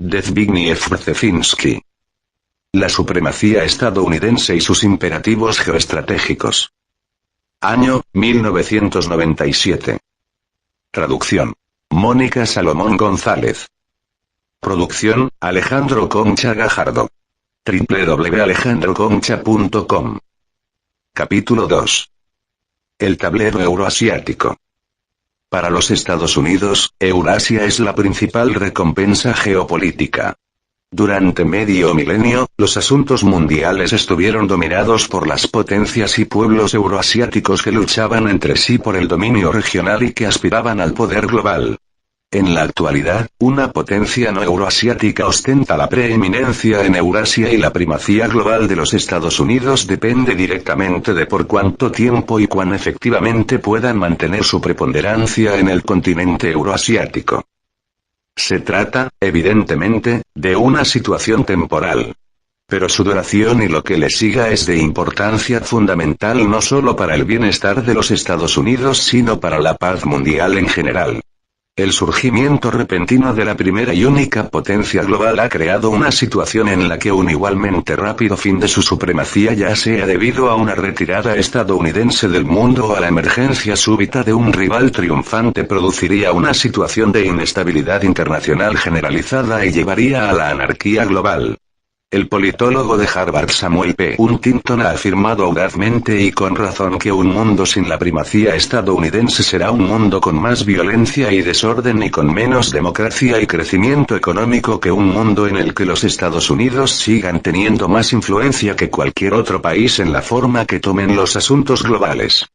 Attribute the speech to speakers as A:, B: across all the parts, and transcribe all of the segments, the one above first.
A: de Zbigniew Brzezinski. La supremacía estadounidense y sus imperativos geoestratégicos. Año, 1997. Traducción. Mónica Salomón González. Producción, Alejandro Concha Gajardo. www.alejandroconcha.com. Capítulo 2. El tablero euroasiático. Para los Estados Unidos, Eurasia es la principal recompensa geopolítica. Durante medio milenio, los asuntos mundiales estuvieron dominados por las potencias y pueblos euroasiáticos que luchaban entre sí por el dominio regional y que aspiraban al poder global. En la actualidad, una potencia no euroasiática ostenta la preeminencia en Eurasia y la primacía global de los Estados Unidos depende directamente de por cuánto tiempo y cuán efectivamente puedan mantener su preponderancia en el continente euroasiático. Se trata, evidentemente, de una situación temporal. Pero su duración y lo que le siga es de importancia fundamental no solo para el bienestar de los Estados Unidos sino para la paz mundial en general. El surgimiento repentino de la primera y única potencia global ha creado una situación en la que un igualmente rápido fin de su supremacía, ya sea debido a una retirada estadounidense del mundo o a la emergencia súbita de un rival triunfante, produciría una situación de inestabilidad internacional generalizada y llevaría a la anarquía global. El politólogo de Harvard Samuel P. Huntington ha afirmado audazmente y con razón que un mundo sin la primacía estadounidense será un mundo con más violencia y desorden y con menos democracia y crecimiento económico que un mundo en el que los Estados Unidos sigan teniendo más influencia que cualquier otro país en la forma que tomen los asuntos globales.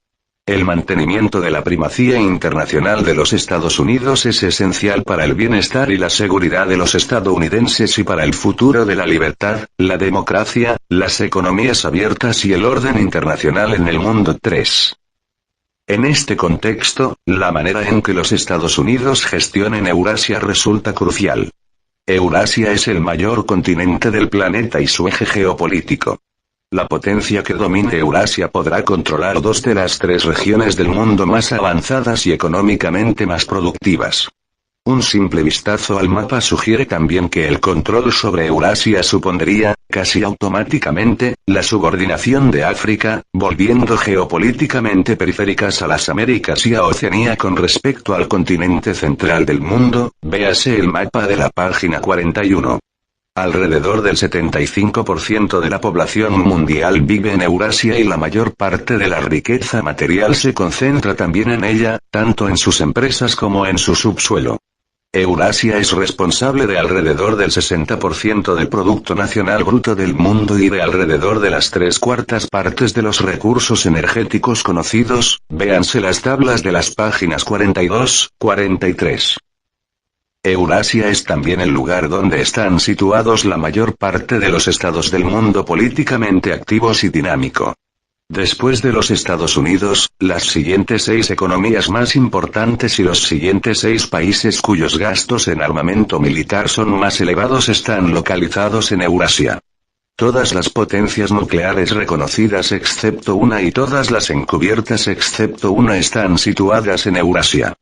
A: El mantenimiento de la primacía internacional de los Estados Unidos es esencial para el bienestar y la seguridad de los estadounidenses y para el futuro de la libertad, la democracia, las economías abiertas y el orden internacional en el mundo. 3. En este contexto, la manera en que los Estados Unidos gestionen Eurasia resulta crucial. Eurasia es el mayor continente del planeta y su eje geopolítico. La potencia que domine Eurasia podrá controlar 2 de las 3 regiones del mundo más avanzadas y económicamente más productivas. Un simple vistazo al mapa sugiere también que el control sobre Eurasia supondría, casi automáticamente, la subordinación de África, volviendo geopolíticamente periféricas a las Américas y a Oceanía con respecto al continente central del mundo, véase el mapa de la página 41. Alrededor del 75% de la población mundial vive en Eurasia y la mayor parte de la riqueza material se concentra también en ella, tanto en sus empresas como en su subsuelo. Eurasia es responsable de alrededor del 60% del Producto Nacional Bruto del mundo y de alrededor de las 3/4 partes de los recursos energéticos conocidos, véanse las tablas de las páginas 42-43. Eurasia es también el lugar donde están situados la mayor parte de los estados del mundo políticamente activos y dinámico. Después de los Estados Unidos, las siguientes 6 economías más importantes y los siguientes 6 países cuyos gastos en armamento militar son más elevados están localizados en Eurasia. Todas las potencias nucleares reconocidas excepto una y todas las encubiertas excepto una están situadas en Eurasia.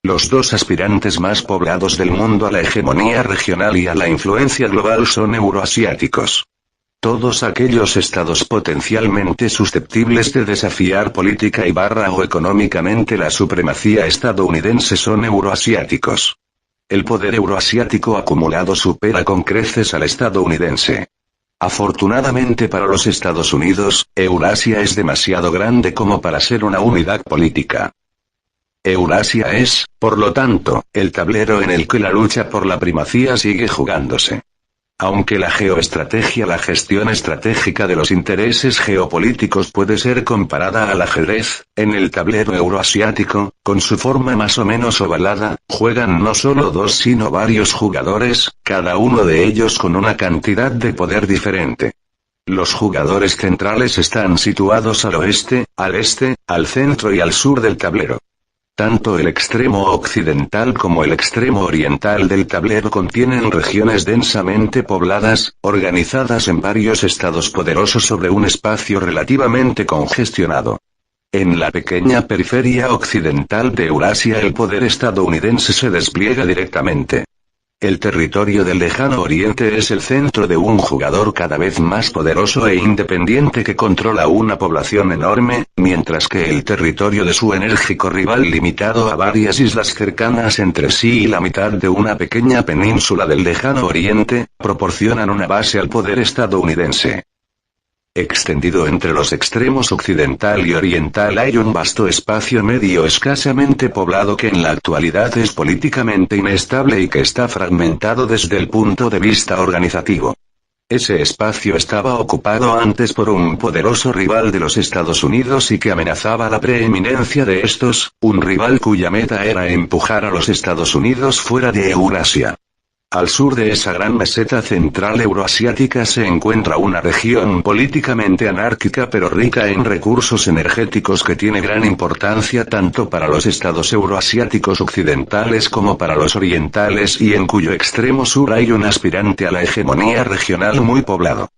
A: Los 2 aspirantes más poblados del mundo a la hegemonía regional y a la influencia global son euroasiáticos. Todos aquellos estados potencialmente susceptibles de desafiar política o económicamente la supremacía estadounidense son euroasiáticos. El poder euroasiático acumulado supera con creces al estadounidense. Afortunadamente para los Estados Unidos, Eurasia es demasiado grande como para ser una unidad política. Eurasia es, por lo tanto, el tablero en el que la lucha por la primacía sigue jugándose. Aunque la geoestrategia, la gestión estratégica de los intereses geopolíticos puede ser comparada al ajedrez, en el tablero euroasiático, con su forma más o menos ovalada, juegan no solo 2 sino varios jugadores, cada uno de ellos con una cantidad de poder diferente. Los jugadores centrales están situados al oeste, al este, al centro y al sur del tablero. Tanto el extremo occidental como el extremo oriental del tablero contienen regiones densamente pobladas, organizadas en varios estados poderosos sobre un espacio relativamente congestionado. En la pequeña periferia occidental de Eurasia el poder estadounidense se despliega directamente. El territorio del lejano oriente es el centro de un jugador cada vez más poderoso e independiente que controla una población enorme, mientras que el territorio de su enérgico rival limitado a varias islas cercanas entre sí y la mitad de una pequeña península del lejano oriente, proporcionan una base al poder estadounidense. Extendido entre los extremos occidental y oriental hay un vasto espacio medio escasamente poblado que en la actualidad es políticamente inestable y que está fragmentado desde el punto de vista organizativo. Ese espacio estaba ocupado antes por un poderoso rival de los Estados Unidos y que amenazaba la preeminencia de estos, un rival cuya meta era empujar a los Estados Unidos fuera de Eurasia. Al sur de esa gran meseta central euroasiática se encuentra una región políticamente anárquica pero rica en recursos energéticos que tiene gran importancia tanto para los estados euroasiáticos occidentales como para los orientales y en cuyo extremo sur hay un aspirante a la hegemonía regional muy poblado.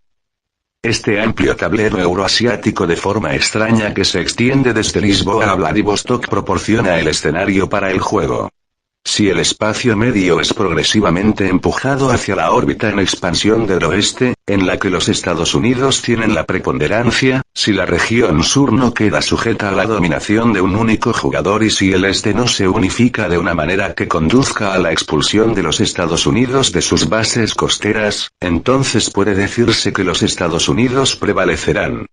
A: Este amplio tablero euroasiático de forma extraña que se extiende desde Lisboa a Vladivostok proporciona el escenario para el juego. Si el espacio medio es progresivamente empujado hacia la órbita en expansión del oeste, en la que los Estados Unidos tienen la preponderancia, si la región sur no queda sujeta a la dominación de un único jugador y si el este no se unifica de una manera que conduzca a la expulsión de los Estados Unidos de sus bases costeras, entonces puede decirse que los Estados Unidos prevalecerán.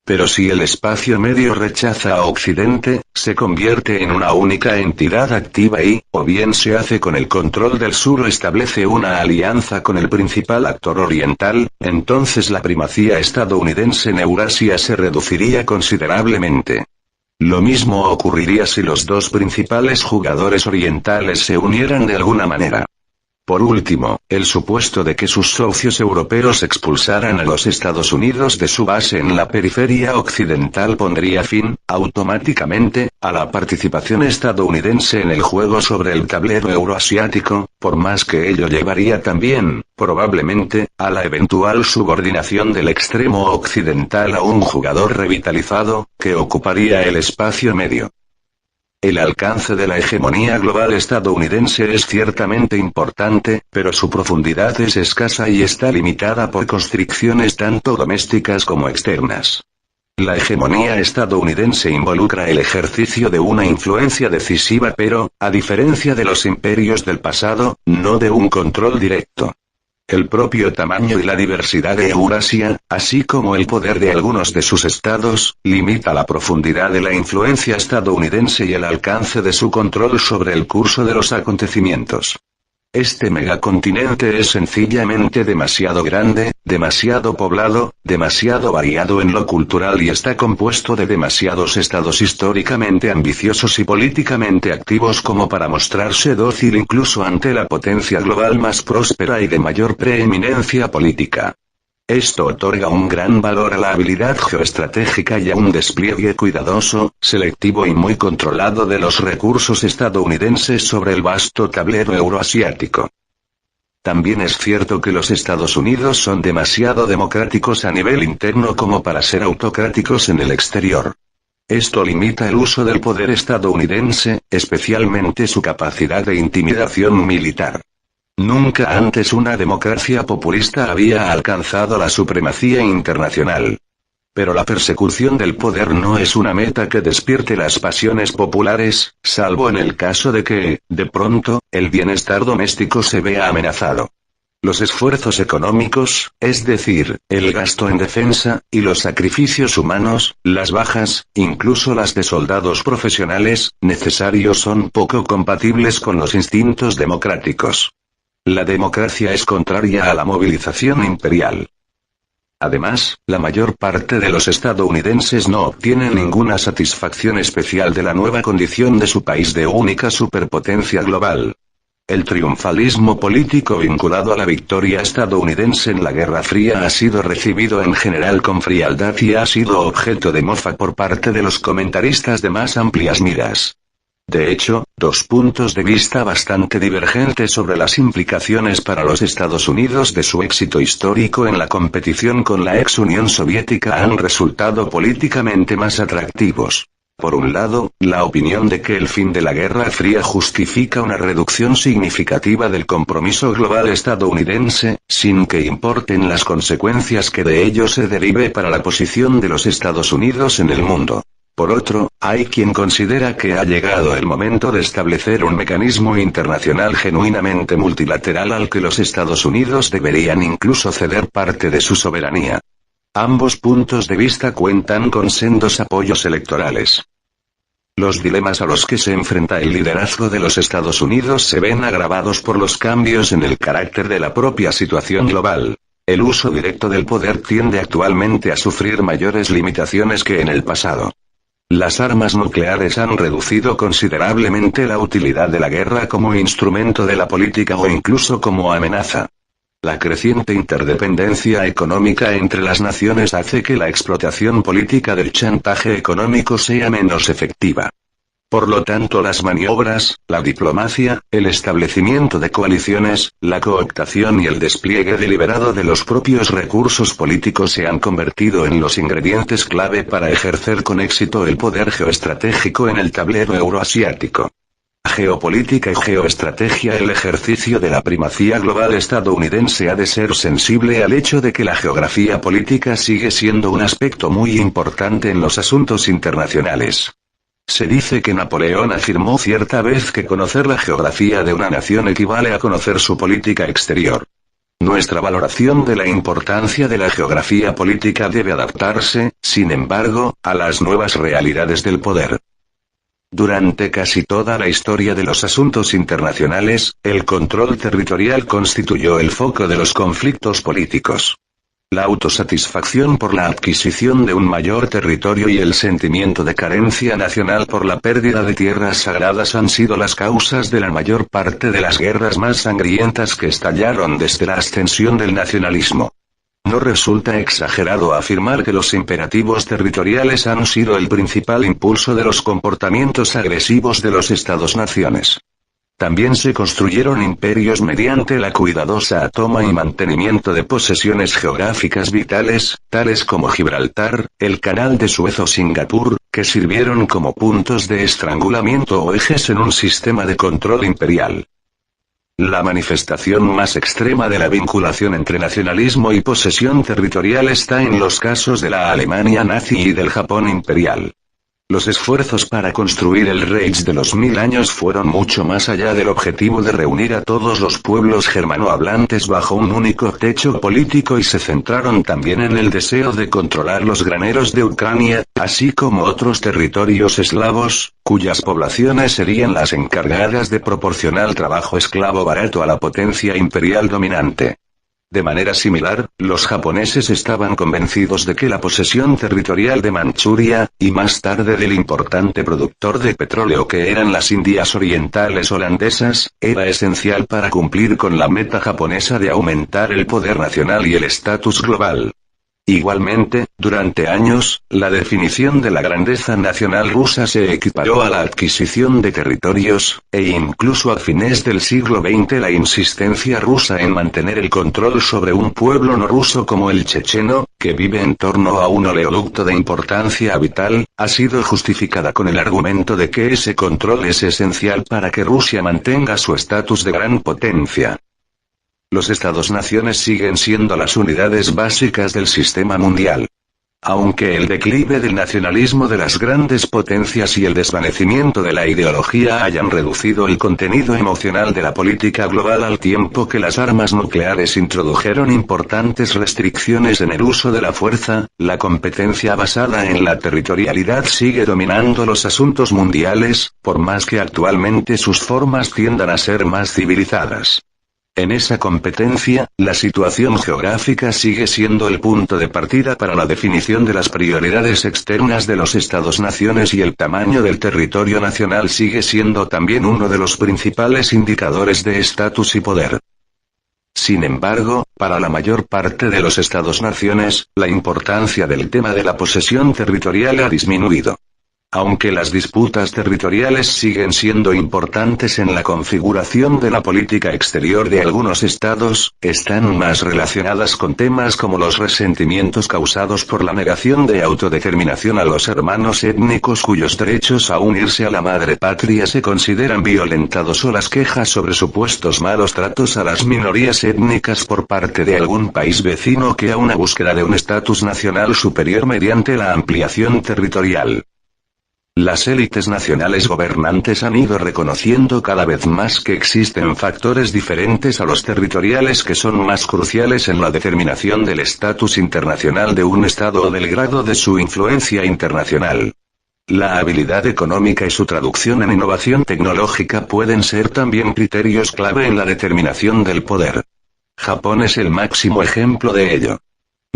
A: Pero si el espacio medio rechaza a Occidente, se convierte en una única entidad activa y, o bien se hace con el control del sur o establece una alianza con el principal actor oriental, entonces la primacía estadounidense en Eurasia se reduciría considerablemente. Lo mismo ocurriría si los dos principales jugadores orientales se unieran de alguna manera. Por último, el supuesto de que sus socios europeos expulsaran a los Estados Unidos de su base en la periferia occidental pondría fin, automáticamente, a la participación estadounidense en el juego sobre el tablero euroasiático, por más que ello llevaría también, probablemente, a la eventual subordinación del extremo occidental a un jugador revitalizado, que ocuparía el espacio medio. El alcance de la hegemonía global estadounidense es ciertamente importante, pero su profundidad es escasa y está limitada por constricciones tanto domésticas como externas. La hegemonía estadounidense involucra el ejercicio de una influencia decisiva pero, a diferencia de los imperios del pasado, no de un control directo. El propio tamaño y la diversidad de Eurasia, así como el poder de algunos de sus estados, limita la profundidad de la influencia estadounidense y el alcance de su control sobre el curso de los acontecimientos. Este megacontinente es sencillamente demasiado grande, demasiado poblado, demasiado variado en lo cultural y está compuesto de demasiados estados históricamente ambiciosos y políticamente activos como para mostrarse dócil incluso ante la potencia global más próspera y de mayor preeminencia política. Esto otorga un gran valor a la habilidad geoestratégica y a un despliegue cuidadoso, selectivo y muy controlado de los recursos estadounidenses sobre el vasto tablero euroasiático. También es cierto que los Estados Unidos son demasiado democráticos a nivel interno como para ser autocráticos en el exterior. Esto limita el uso del poder estadounidense, especialmente su capacidad de intimidación militar. Nunca antes una democracia populista había alcanzado la supremacía internacional. Pero la persecución del poder no es una meta que despierte las pasiones populares, salvo en el caso de que, de pronto, el bienestar doméstico se vea amenazado. Los esfuerzos económicos, es decir, el gasto en defensa, y los sacrificios humanos, las bajas, incluso las de soldados profesionales, necesarios son poco compatibles con los instintos democráticos. La democracia es contraria a la movilización imperial. Además, la mayor parte de los estadounidenses no obtienen ninguna satisfacción especial de la nueva condición de su país de única superpotencia global. El triunfalismo político vinculado a la victoria estadounidense en la Guerra Fría ha sido recibido en general con frialdad y ha sido objeto de mofa por parte de los comentaristas de más amplias miras. De hecho, dos puntos de vista bastante divergentes sobre las implicaciones para los Estados Unidos de su éxito histórico en la competición con la ex Unión Soviética han resultado políticamente más atractivos. Por un lado, la opinión de que el fin de la Guerra Fría justifica una reducción significativa del compromiso global estadounidense, sin que importen las consecuencias que de ello se derive para la posición de los Estados Unidos en el mundo. Por otro, hay quien considera que ha llegado el momento de establecer un mecanismo internacional genuinamente multilateral al que los Estados Unidos deberían incluso ceder parte de su soberanía. Ambos puntos de vista cuentan con sendos apoyos electorales. Los dilemas a los que se enfrenta el liderazgo de los Estados Unidos se ven agravados por los cambios en el carácter de la propia situación global. El uso directo del poder tiende actualmente a sufrir mayores limitaciones que en el pasado. Las armas nucleares han reducido considerablemente la utilidad de la guerra como instrumento de la política o incluso como amenaza. La creciente interdependencia económica entre las naciones hace que la explotación política del chantaje económico sea menos efectiva. Por lo tanto, las maniobras, la diplomacia, el establecimiento de coaliciones, la cooptación y el despliegue deliberado de los propios recursos políticos se han convertido en los ingredientes clave para ejercer con éxito el poder geoestratégico en el tablero euroasiático. Geopolítica y geoestrategia. El ejercicio de la primacía global estadounidense ha de ser sensible al hecho de que la geografía política sigue siendo un aspecto muy importante en los asuntos internacionales. Se dice que Napoleón afirmó cierta vez que conocer la geografía de una nación equivale a conocer su política exterior. Nuestra valoración de la importancia de la geografía política debe adaptarse, sin embargo, a las nuevas realidades del poder. Durante casi toda la historia de los asuntos internacionales, el control territorial constituyó el foco de los conflictos políticos. La autosatisfacción por la adquisición de un mayor territorio y el sentimiento de carencia nacional por la pérdida de tierras sagradas han sido las causas de la mayor parte de las guerras más sangrientas que estallaron desde la ascensión del nacionalismo. No resulta exagerado afirmar que los imperativos territoriales han sido el principal impulso de los comportamientos agresivos de los Estados-naciones. También se construyeron imperios mediante la cuidadosa toma y mantenimiento de posesiones geográficas vitales, tales como Gibraltar, el Canal de Suez o Singapur, que sirvieron como puntos de estrangulamiento o ejes en un sistema de control imperial. La manifestación más extrema de la vinculación entre nacionalismo y posesión territorial está en los casos de la Alemania nazi y del Japón imperial. Los esfuerzos para construir el Reich de los 1000 años fueron mucho más allá del objetivo de reunir a todos los pueblos germanohablantes bajo un único techo político y se centraron también en el deseo de controlar los graneros de Ucrania, así como otros territorios eslavos, cuyas poblaciones serían las encargadas de proporcionar trabajo esclavo barato a la potencia imperial dominante. De manera similar, los japoneses estaban convencidos de que la posesión territorial de Manchuria, y más tarde del importante productor de petróleo que eran las Indias Orientales holandesas, era esencial para cumplir con la meta japonesa de aumentar el poder nacional y el estatus global. Igualmente, durante años, la definición de la grandeza nacional rusa se equiparó a la adquisición de territorios, e incluso a fines del siglo XX la insistencia rusa en mantener el control sobre un pueblo no ruso como el checheno, que vive en torno a un oleoducto de importancia vital, ha sido justificada con el argumento de que ese control es esencial para que Rusia mantenga su estatus de gran potencia. Los Estados-naciones siguen siendo las unidades básicas del sistema mundial. Aunque el declive del nacionalismo de las grandes potencias y el desvanecimiento de la ideología hayan reducido el contenido emocional de la política global al tiempo que las armas nucleares introdujeron importantes restricciones en el uso de la fuerza, la competencia basada en la territorialidad sigue dominando los asuntos mundiales, por más que actualmente sus formas tiendan a ser más civilizadas. En esa competencia, la situación geográfica sigue siendo el punto de partida para la definición de las prioridades externas de los Estados-naciones y el tamaño del territorio nacional sigue siendo también uno de los principales indicadores de estatus y poder. Sin embargo, para la mayor parte de los Estados-naciones, la importancia del tema de la posesión territorial ha disminuido. Aunque las disputas territoriales siguen siendo importantes en la configuración de la política exterior de algunos estados, están más relacionadas con temas como los resentimientos causados por la negación de autodeterminación a los hermanos étnicos cuyos derechos a unirse a la madre patria se consideran violentados, o las quejas sobre supuestos malos tratos a las minorías étnicas por parte de algún país vecino que a una búsqueda de un estatus nacional superior mediante la ampliación territorial. Las élites nacionales gobernantes han ido reconociendo cada vez más que existen factores diferentes a los territoriales que son más cruciales en la determinación del estatus internacional de un Estado o del grado de su influencia internacional. La habilidad económica y su traducción en innovación tecnológica pueden ser también criterios clave en la determinación del poder. Japón es el máximo ejemplo de ello.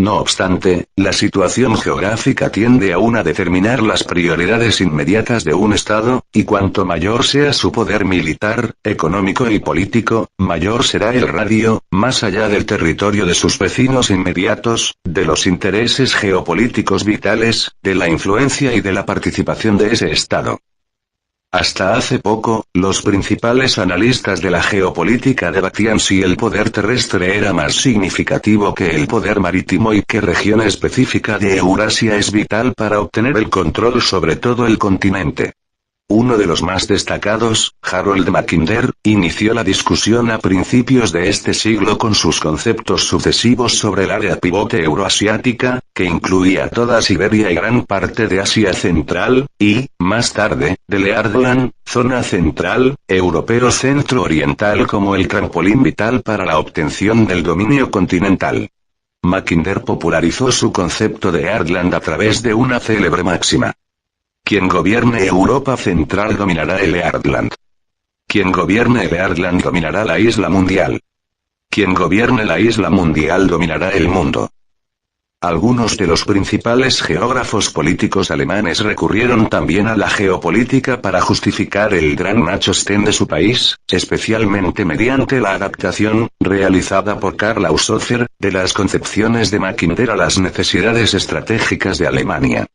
A: No obstante, la situación geográfica tiende aún a determinar las prioridades inmediatas de un Estado, y cuanto mayor sea su poder militar, económico y político, mayor será el radio, más allá del territorio de sus vecinos inmediatos, de los intereses geopolíticos vitales, de la influencia y de la participación de ese Estado. Hasta hace poco, los principales analistas de la geopolítica debatían si el poder terrestre era más significativo que el poder marítimo y qué región específica de Eurasia es vital para obtener el control sobre todo el continente. Uno de los más destacados, Harold Mackinder, inició la discusión a principios de este siglo con sus conceptos sucesivos sobre el área pivote euroasiática, que incluía toda Siberia y gran parte de Asia Central, y, más tarde, del Eardland, zona central, europeo centro-oriental como el trampolín vital para la obtención del dominio continental. Mackinder popularizó su concepto de Eardland a través de una célebre máxima. Quien gobierne Europa Central dominará el Eardland. Quien gobierne el Eardland dominará la isla mundial. Quien gobierne la isla mundial dominará el mundo. Algunos de los principales geógrafos políticos alemanes recurrieron también a la geopolítica para justificar el gran Nachostem de su país, especialmente mediante la adaptación, realizada por Karl Haushofer, de las concepciones de Mackinder a las necesidades estratégicas de Alemania.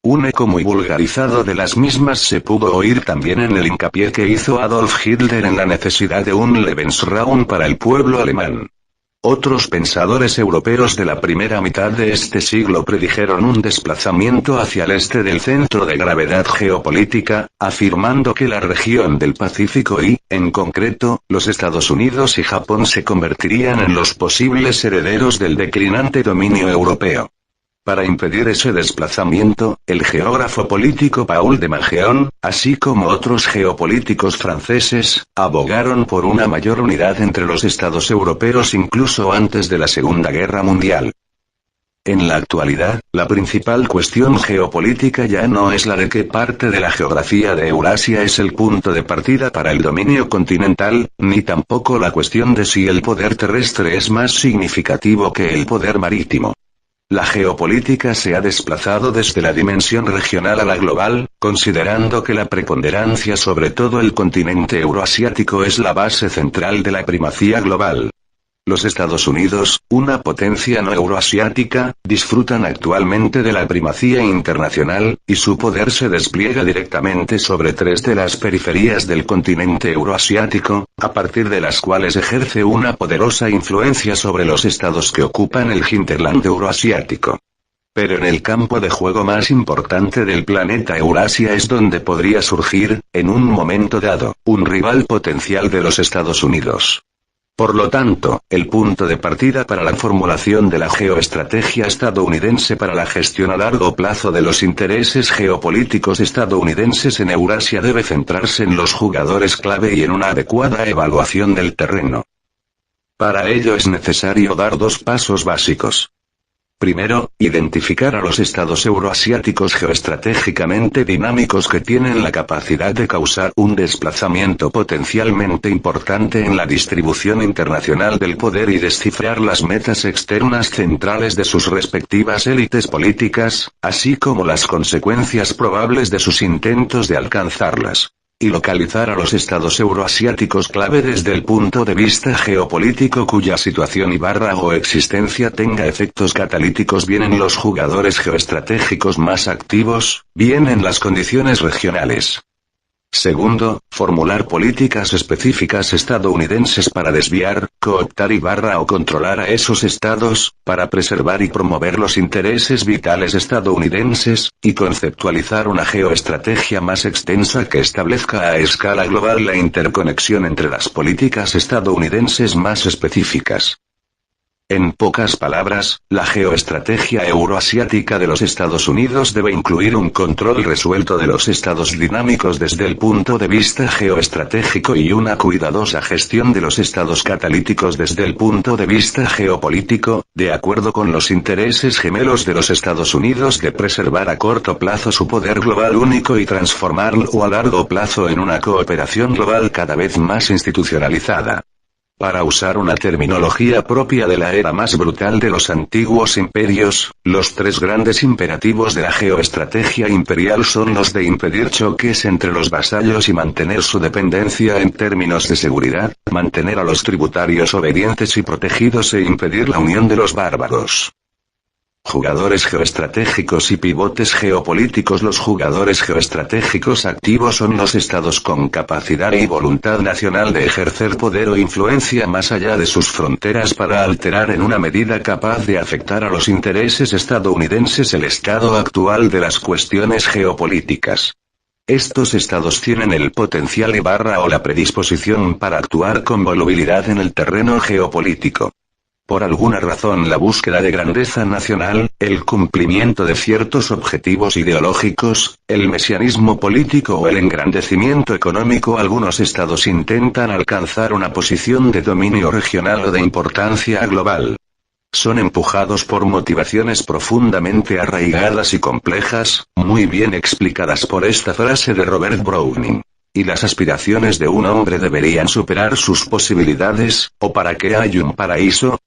A: Un eco muy vulgarizado de las mismas se pudo oír también en el hincapié que hizo Adolf Hitler en la necesidad de un Lebensraum para el pueblo alemán. Otros pensadores europeos de la primera mitad de este siglo predijeron un desplazamiento hacia el este del centro de gravedad geopolítica, afirmando que la región del Pacífico y, en concreto, los Estados Unidos y Japón se convertirían en los posibles herederos del declinante dominio europeo. Para impedir ese desplazamiento, el geógrafo político Paul de Mageon, así como otros geopolíticos franceses, abogaron por una mayor unidad entre los estados europeos incluso antes de la Segunda Guerra Mundial. En la actualidad, la principal cuestión geopolítica ya no es la de qué parte de la geografía de Eurasia es el punto de partida para el dominio continental, ni tampoco la cuestión de si el poder terrestre es más significativo que el poder marítimo. La geopolítica se ha desplazado desde la dimensión regional a la global, considerando que la preponderancia sobre todo el continente euroasiático es la base central de la primacía global. Los Estados Unidos, una potencia no euroasiática, disfrutan actualmente de la primacía internacional, y su poder se despliega directamente sobre tres de las periferias del continente euroasiático, a partir de las cuales ejerce una poderosa influencia sobre los estados que ocupan el hinterland euroasiático. Pero en el campo de juego más importante del planeta Eurasia es donde podría surgir, en un momento dado, un rival potencial de los Estados Unidos. Por lo tanto, el punto de partida para la formulación de la geoestrategia estadounidense para la gestión a largo plazo de los intereses geopolíticos estadounidenses en Eurasia debe centrarse en los jugadores clave y en una adecuada evaluación del terreno. Para ello es necesario dar dos pasos básicos. Primero, identificar a los estados euroasiáticos geoestratégicamente dinámicos que tienen la capacidad de causar un desplazamiento potencialmente importante en la distribución internacional del poder y descifrar las metas externas centrales de sus respectivas élites políticas, así como las consecuencias probables de sus intentos de alcanzarlas. y localizar a los estados euroasiáticos clave desde el punto de vista geopolítico cuya situación o existencia tenga efectos catalíticos bien en los jugadores geoestratégicos más activos, bien en las condiciones regionales. Segundo, formular políticas específicas estadounidenses para desviar, cooptar o controlar a esos estados, para preservar y promover los intereses vitales estadounidenses, y conceptualizar una geoestrategia más extensa que establezca a escala global la interconexión entre las políticas estadounidenses más específicas. En pocas palabras, la geoestrategia euroasiática de los Estados Unidos debe incluir un control resuelto de los estados dinámicos desde el punto de vista geoestratégico y una cuidadosa gestión de los estados catalíticos desde el punto de vista geopolítico, de acuerdo con los intereses gemelos de los Estados Unidos de preservar a corto plazo su poder global único y transformarlo a largo plazo en una cooperación global cada vez más institucionalizada. Para usar una terminología propia de la era más brutal de los antiguos imperios, los tres grandes imperativos de la geoestrategia imperial son los de impedir choques entre los vasallos y mantener su dependencia en términos de seguridad, mantener a los tributarios obedientes y protegidos e impedir la unión de los bárbaros. Jugadores geoestratégicos y pivotes geopolíticos. Los jugadores geoestratégicos activos son los estados con capacidad y voluntad nacional de ejercer poder o influencia más allá de sus fronteras para alterar en una medida capaz de afectar a los intereses estadounidenses el estado actual de las cuestiones geopolíticas. Estos estados tienen el potencial o la predisposición para actuar con volubilidad en el terreno geopolítico. Por alguna razón la búsqueda de grandeza nacional, el cumplimiento de ciertos objetivos ideológicos, el mesianismo político o el engrandecimiento económico. Algunos estados intentan alcanzar una posición de dominio regional o de importancia global. Son empujados por motivaciones profundamente arraigadas y complejas, muy bien explicadas por esta frase de Robert Browning. Y las aspiraciones de un hombre deberían superar sus posibilidades, o para que haya un paraíso.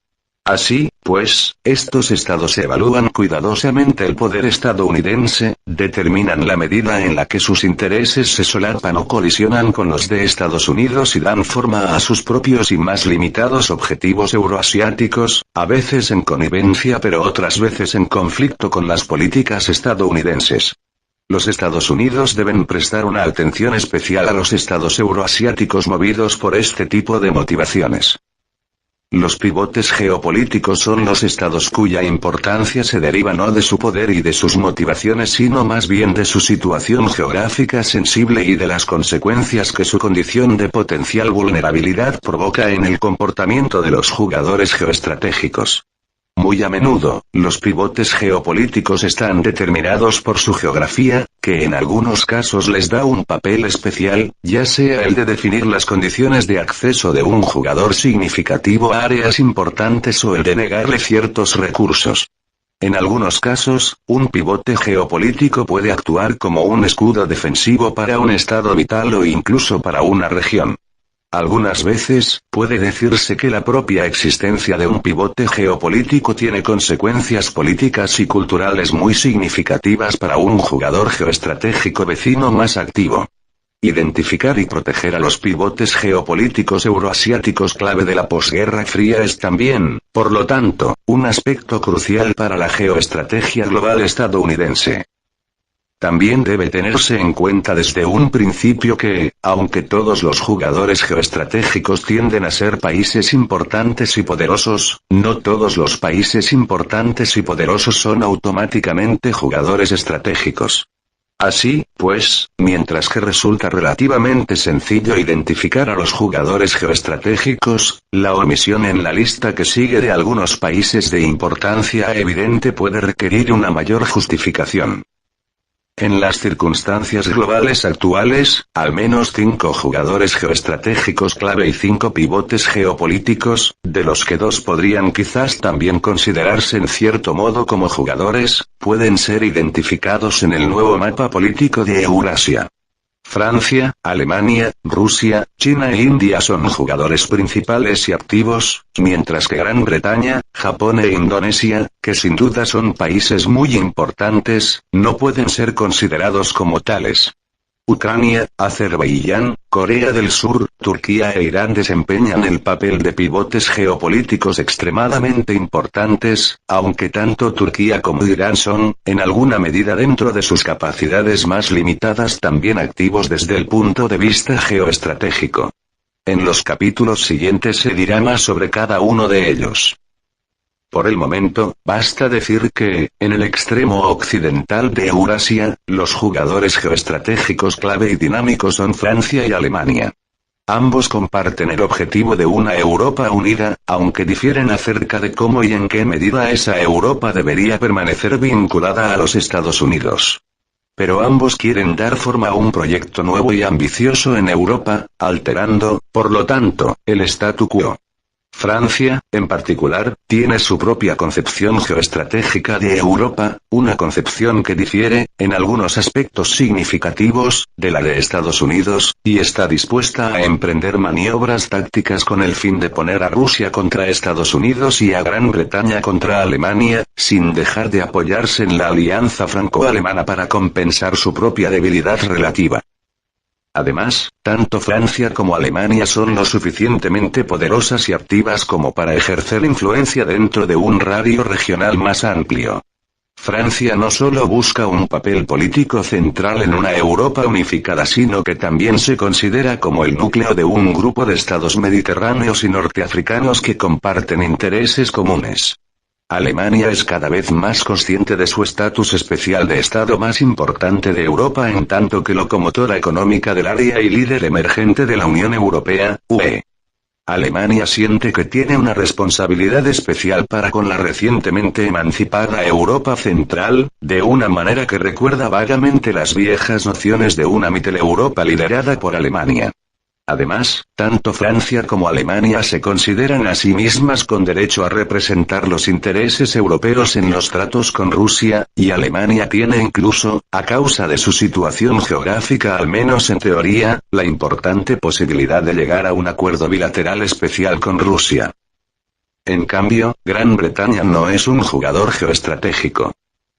A: Así, pues, estos estados evalúan cuidadosamente el poder estadounidense, determinan la medida en la que sus intereses se solapan o colisionan con los de Estados Unidos y dan forma a sus propios y más limitados objetivos euroasiáticos, a veces en connivencia pero otras veces en conflicto con las políticas estadounidenses. Los Estados Unidos deben prestar una atención especial a los estados euroasiáticos movidos por este tipo de motivaciones. Los pivotes geopolíticos son los estados cuya importancia se deriva no de su poder y de sus motivaciones sino más bien de su situación geográfica sensible y de las consecuencias que su condición de potencial vulnerabilidad provoca en el comportamiento de los jugadores geoestratégicos. Muy a menudo, los pivotes geopolíticos están determinados por su geografía, que en algunos casos les da un papel especial, ya sea el de definir las condiciones de acceso de un jugador significativo a áreas importantes o el de negarle ciertos recursos. En algunos casos, un pivote geopolítico puede actuar como un escudo defensivo para un estado vital o incluso para una región. Algunas veces, puede decirse que la propia existencia de un pivote geopolítico tiene consecuencias políticas y culturales muy significativas para un jugador geoestratégico vecino más activo. Identificar y proteger a los pivotes geopolíticos euroasiáticos clave de la posguerra fría es también, por lo tanto, un aspecto crucial para la geoestrategia global estadounidense. También debe tenerse en cuenta desde un principio que, aunque todos los jugadores geoestratégicos tienden a ser países importantes y poderosos, no todos los países importantes y poderosos son automáticamente jugadores estratégicos. Así, pues, mientras que resulta relativamente sencillo identificar a los jugadores geoestratégicos, la omisión en la lista que sigue de algunos países de importancia evidente puede requerir una mayor justificación. En las circunstancias globales actuales, al menos 5 jugadores geoestratégicos clave y 5 pivotes geopolíticos, de los que 2 podrían quizás también considerarse en cierto modo como jugadores, pueden ser identificados en el nuevo mapa político de Eurasia. Francia, Alemania, Rusia, China e India son jugadores principales y activos, mientras que Gran Bretaña, Japón e Indonesia, que sin duda son países muy importantes, no pueden ser considerados como tales. Ucrania, Azerbaiyán, Corea del Sur, Turquía e Irán desempeñan el papel de pivotes geopolíticos extremadamente importantes, aunque tanto Turquía como Irán son, en alguna medida dentro de sus capacidades más limitadas, también activos desde el punto de vista geoestratégico. En los capítulos siguientes se dirá más sobre cada uno de ellos. Por el momento, basta decir que, en el extremo occidental de Eurasia, los jugadores geoestratégicos clave y dinámicos son Francia y Alemania. Ambos comparten el objetivo de una Europa unida, aunque difieren acerca de cómo y en qué medida esa Europa debería permanecer vinculada a los Estados Unidos. Pero ambos quieren dar forma a un proyecto nuevo y ambicioso en Europa, alterando, por lo tanto, el statu quo. Francia, en particular, tiene su propia concepción geoestratégica de Europa, una concepción que difiere, en algunos aspectos significativos, de la de Estados Unidos, y está dispuesta a emprender maniobras tácticas con el fin de poner a Rusia contra Estados Unidos y a Gran Bretaña contra Alemania, sin dejar de apoyarse en la alianza franco-alemana para compensar su propia debilidad relativa. Además, tanto Francia como Alemania son lo suficientemente poderosas y activas como para ejercer influencia dentro de un radio regional más amplio. Francia no solo busca un papel político central en una Europa unificada, sino que también se considera como el núcleo de un grupo de estados mediterráneos y norteafricanos que comparten intereses comunes. Alemania es cada vez más consciente de su estatus especial de Estado más importante de Europa, en tanto que locomotora económica del área y líder emergente de la Unión Europea, UE. Alemania siente que tiene una responsabilidad especial para con la recientemente emancipada Europa Central, de una manera que recuerda vagamente las viejas nociones de una Mitteleuropa liderada por Alemania. Además, tanto Francia como Alemania se consideran a sí mismas con derecho a representar los intereses europeos en los tratos con Rusia, y Alemania tiene incluso, a causa de su situación geográfica al menos en teoría, la importante posibilidad de llegar a un acuerdo bilateral especial con Rusia. En cambio, Gran Bretaña no es un jugador geoestratégico.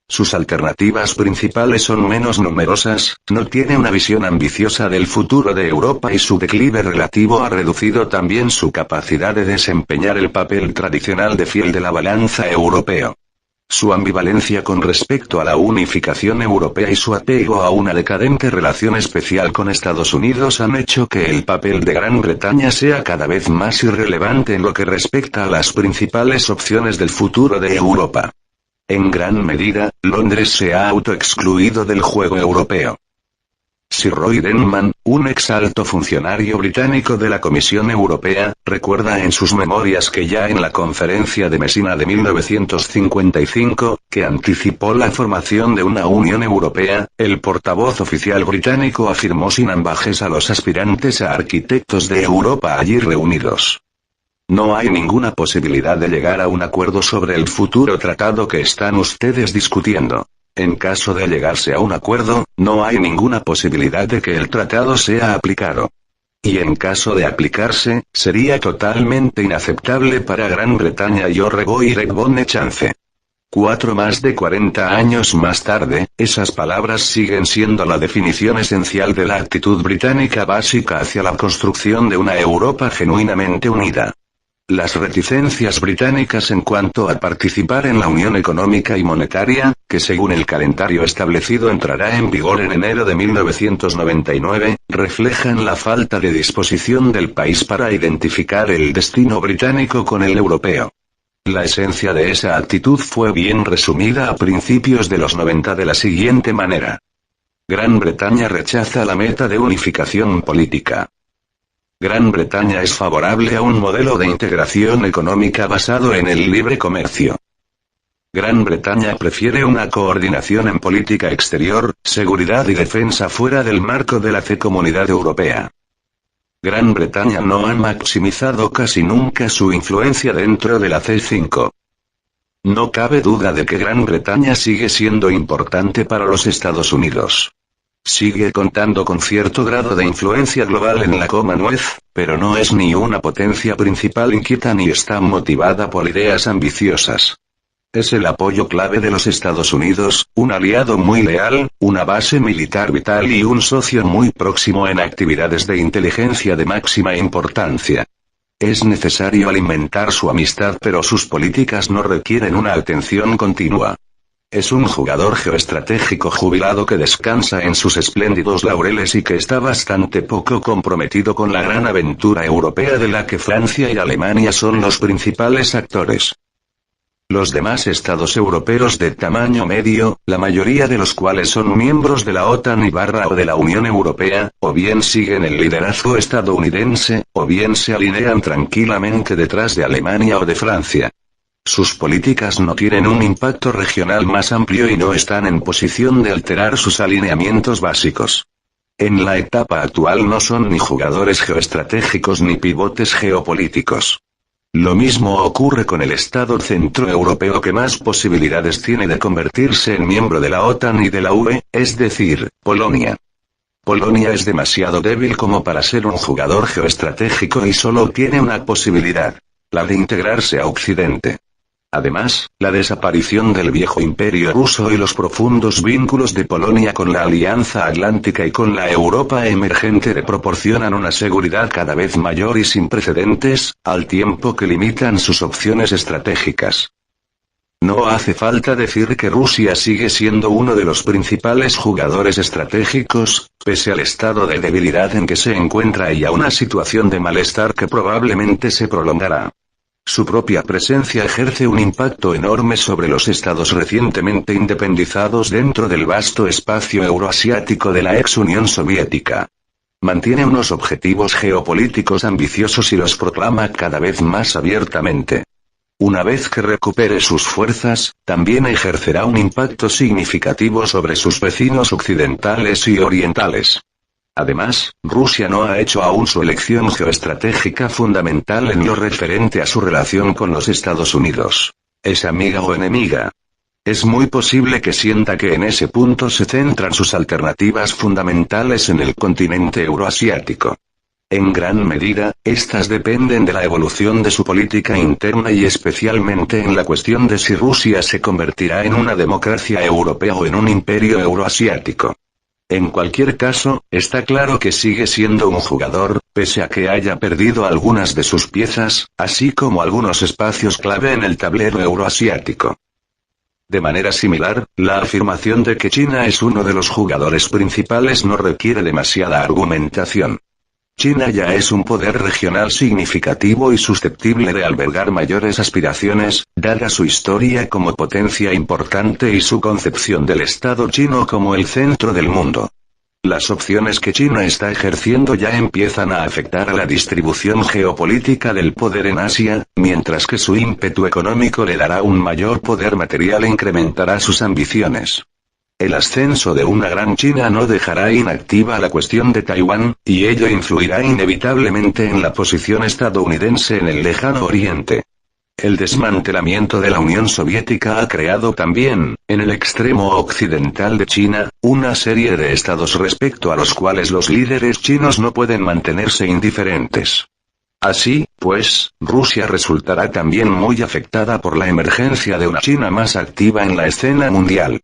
A: Sus alternativas principales son menos numerosas, no tiene una visión ambiciosa del futuro de Europa y su declive relativo ha reducido también su capacidad de desempeñar el papel tradicional de fiel de la balanza europeo. Su ambivalencia con respecto a la unificación europea y su apego a una decadente relación especial con Estados Unidos han hecho que el papel de Gran Bretaña sea cada vez más irrelevante en lo que respecta a las principales opciones del futuro de Europa. En gran medida, Londres se ha autoexcluido del juego europeo. Sir Roy Denman, un ex alto funcionario británico de la Comisión Europea, recuerda en sus memorias que ya en la Conferencia de Messina de 1955, que anticipó la formación de una Unión Europea, el portavoz oficial británico afirmó sin ambajes a los aspirantes a arquitectos de Europa allí reunidos: no hay ninguna posibilidad de llegar a un acuerdo sobre el futuro tratado que están ustedes discutiendo. En caso de llegarse a un acuerdo, no hay ninguna posibilidad de que el tratado sea aplicado. Y en caso de aplicarse, sería totalmente inaceptable para Gran Bretaña y Oregon bonne chance. Más de 40 años más tarde, esas palabras siguen siendo la definición esencial de la actitud británica básica hacia la construcción de una Europa genuinamente unida. Las reticencias británicas en cuanto a participar en la Unión Económica y Monetaria, que según el calendario establecido entrará en vigor en enero de 1999, reflejan la falta de disposición del país para identificar el destino británico con el europeo. La esencia de esa actitud fue bien resumida a principios de los 90 de la siguiente manera: Gran Bretaña rechaza la meta de unificación política. Gran Bretaña es favorable a un modelo de integración económica basado en el libre comercio. Gran Bretaña prefiere una coordinación en política exterior, seguridad y defensa fuera del marco de la Comunidad Europea. Gran Bretaña no ha maximizado casi nunca su influencia dentro de la C5. No cabe duda de que Gran Bretaña sigue siendo importante para los Estados Unidos. Sigue contando con cierto grado de influencia global en la Commonwealth, pero no es ni una potencia principal inquieta ni está motivada por ideas ambiciosas. Es el apoyo clave de los Estados Unidos, un aliado muy leal, una base militar vital y un socio muy próximo en actividades de inteligencia de máxima importancia. Es necesario alimentar su amistad, pero sus políticas no requieren una atención continua. Es un jugador geoestratégico jubilado que descansa en sus espléndidos laureles y que está bastante poco comprometido con la gran aventura europea de la que Francia y Alemania son los principales actores. Los demás estados europeos de tamaño medio, la mayoría de los cuales son miembros de la OTAN o de la Unión Europea, o bien siguen el liderazgo estadounidense, o bien se alinean tranquilamente detrás de Alemania o de Francia. Sus políticas no tienen un impacto regional más amplio y no están en posición de alterar sus alineamientos básicos. En la etapa actual no son ni jugadores geoestratégicos ni pivotes geopolíticos. Lo mismo ocurre con el Estado centroeuropeo que más posibilidades tiene de convertirse en miembro de la OTAN y de la UE, es decir, Polonia. Polonia es demasiado débil como para ser un jugador geoestratégico y solo tiene una posibilidad: la de integrarse a Occidente. Además, la desaparición del viejo imperio ruso y los profundos vínculos de Polonia con la Alianza Atlántica y con la Europa emergente le proporcionan una seguridad cada vez mayor y sin precedentes, al tiempo que limitan sus opciones estratégicas. No hace falta decir que Rusia sigue siendo uno de los principales jugadores estratégicos, pese al estado de debilidad en que se encuentra y a una situación de malestar que probablemente se prolongará. Su propia presencia ejerce un impacto enorme sobre los estados recientemente independizados dentro del vasto espacio euroasiático de la ex Unión Soviética. Mantiene unos objetivos geopolíticos ambiciosos y los proclama cada vez más abiertamente. Una vez que recupere sus fuerzas, también ejercerá un impacto significativo sobre sus vecinos occidentales y orientales. Además, Rusia no ha hecho aún su elección geoestratégica fundamental en lo referente a su relación con los Estados Unidos. ¿Es amiga o enemiga? Es muy posible que sienta que en ese punto se centran sus alternativas fundamentales en el continente euroasiático. En gran medida, estas dependen de la evolución de su política interna y especialmente en la cuestión de si Rusia se convertirá en una democracia europea o en un imperio euroasiático. En cualquier caso, está claro que sigue siendo un jugador, pese a que haya perdido algunas de sus piezas, así como algunos espacios clave en el tablero euroasiático. De manera similar, la afirmación de que China es uno de los jugadores principales no requiere demasiada argumentación. China ya es un poder regional significativo y susceptible de albergar mayores aspiraciones, dada su historia como potencia importante y su concepción del Estado chino como el centro del mundo. Las opciones que China está ejerciendo ya empiezan a afectar a la distribución geopolítica del poder en Asia, mientras que su ímpetu económico le dará un mayor poder material e incrementará sus ambiciones. El ascenso de una gran China no dejará inactiva la cuestión de Taiwán, y ello influirá inevitablemente en la posición estadounidense en el lejano oriente. El desmantelamiento de la Unión Soviética ha creado también, en el extremo occidental de China, una serie de estados respecto a los cuales los líderes chinos no pueden mantenerse indiferentes. Así, pues, Rusia resultará también muy afectada por la emergencia de una China más activa en la escena mundial.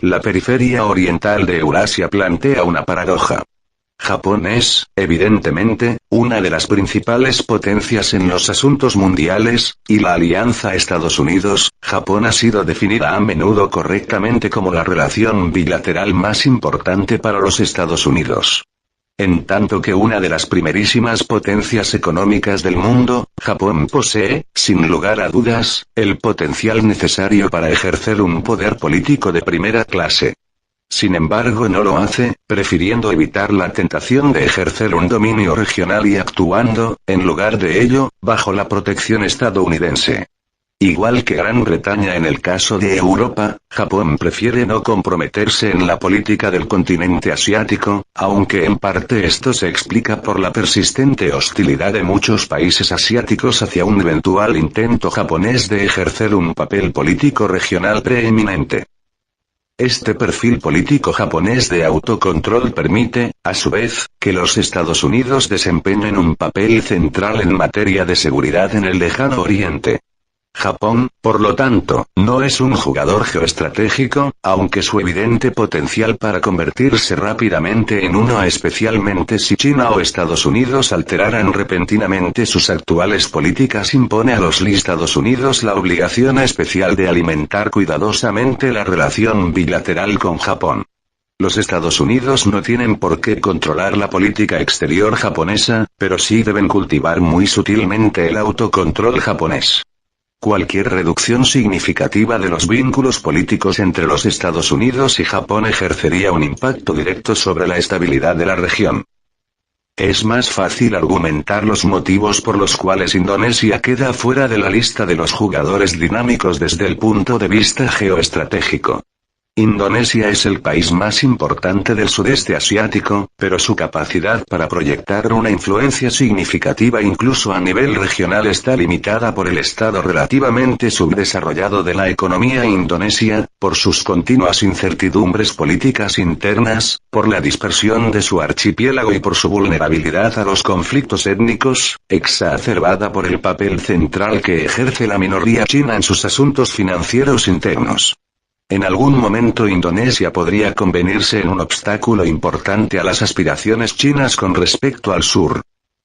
A: La periferia oriental de Eurasia plantea una paradoja. Japón es, evidentemente, una de las principales potencias en los asuntos mundiales, y la alianza Estados Unidos-Japón ha sido definida a menudo correctamente como la relación bilateral más importante para los Estados Unidos. En tanto que una de las primerísimas potencias económicas del mundo, Japón posee, sin lugar a dudas, el potencial necesario para ejercer un poder político de primera clase. Sin embargo, no lo hace, prefiriendo evitar la tentación de ejercer un dominio regional y actuando, en lugar de ello, bajo la protección estadounidense. Igual que Gran Bretaña en el caso de Europa, Japón prefiere no comprometerse en la política del continente asiático, aunque en parte esto se explica por la persistente hostilidad de muchos países asiáticos hacia un eventual intento japonés de ejercer un papel político regional preeminente. Este perfil político japonés de autocontrol permite, a su vez, que los Estados Unidos desempeñen un papel central en materia de seguridad en el lejano oriente. Japón, por lo tanto, no es un jugador geoestratégico, aunque su evidente potencial para convertirse rápidamente en uno, especialmente si China o Estados Unidos alteraran repentinamente sus actuales políticas, impone a los Estados Unidos la obligación especial de alimentar cuidadosamente la relación bilateral con Japón. Los Estados Unidos no tienen por qué controlar la política exterior japonesa, pero sí deben cultivar muy sutilmente el autocontrol japonés. Cualquier reducción significativa de los vínculos políticos entre los Estados Unidos y Japón ejercería un impacto directo sobre la estabilidad de la región. Es más fácil argumentar los motivos por los cuales Indonesia queda fuera de la lista de los jugadores dinámicos desde el punto de vista geoestratégico. Indonesia es el país más importante del sudeste asiático, pero su capacidad para proyectar una influencia significativa incluso a nivel regional está limitada por el estado relativamente subdesarrollado de la economía indonesia, por sus continuas incertidumbres políticas internas, por la dispersión de su archipiélago y por su vulnerabilidad a los conflictos étnicos, exacerbada por el papel central que ejerce la minoría china en sus asuntos financieros internos. En algún momento Indonesia podría convertirse en un obstáculo importante a las aspiraciones chinas con respecto al sur.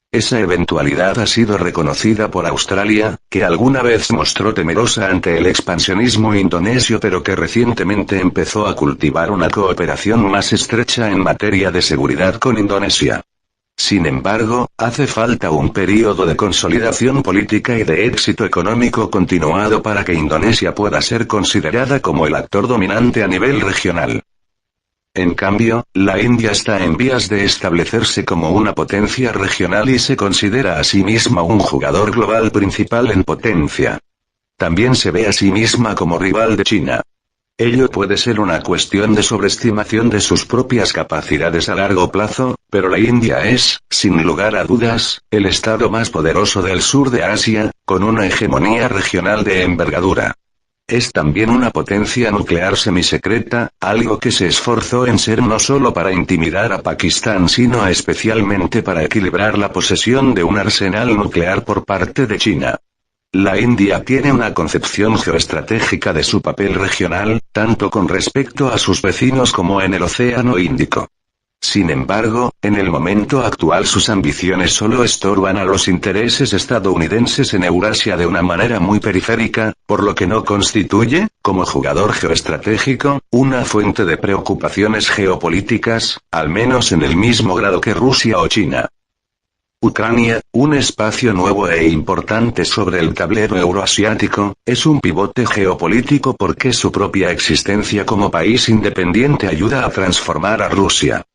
A: Esa eventualidad ha sido reconocida por Australia, que alguna vez mostró temerosa ante el expansionismo indonesio pero que recientemente empezó a cultivar una cooperación más estrecha en materia de seguridad con Indonesia. Sin embargo, hace falta un período de consolidación política y de éxito económico continuado para que Indonesia pueda ser considerada como el actor dominante a nivel regional. En cambio, la India está en vías de establecerse como una potencia regional y se considera a sí misma un jugador global principal en potencia. También se ve a sí misma como rival de China. Ello puede ser una cuestión de sobreestimación de sus propias capacidades a largo plazo, pero la India es, sin lugar a dudas, el estado más poderoso del sur de Asia, con una hegemonía regional de envergadura. Es también una potencia nuclear semisecreta, algo que se esforzó en ser no solo para intimidar a Pakistán sino especialmente para equilibrar la posesión de un arsenal nuclear por parte de China. La India tiene una concepción geoestratégica de su papel regional, tanto con respecto a sus vecinos como en el Océano Índico. Sin embargo, en el momento actual sus ambiciones solo estorban a los intereses estadounidenses en Eurasia de una manera muy periférica, por lo que no constituye, como jugador geoestratégico, una fuente de preocupaciones geopolíticas, al menos en el mismo grado que Rusia o China. Ucrania, un espacio nuevo e importante sobre el tablero euroasiático, es un pivote geopolítico porque su propia existencia como país independiente ayuda a transformar a Rusia.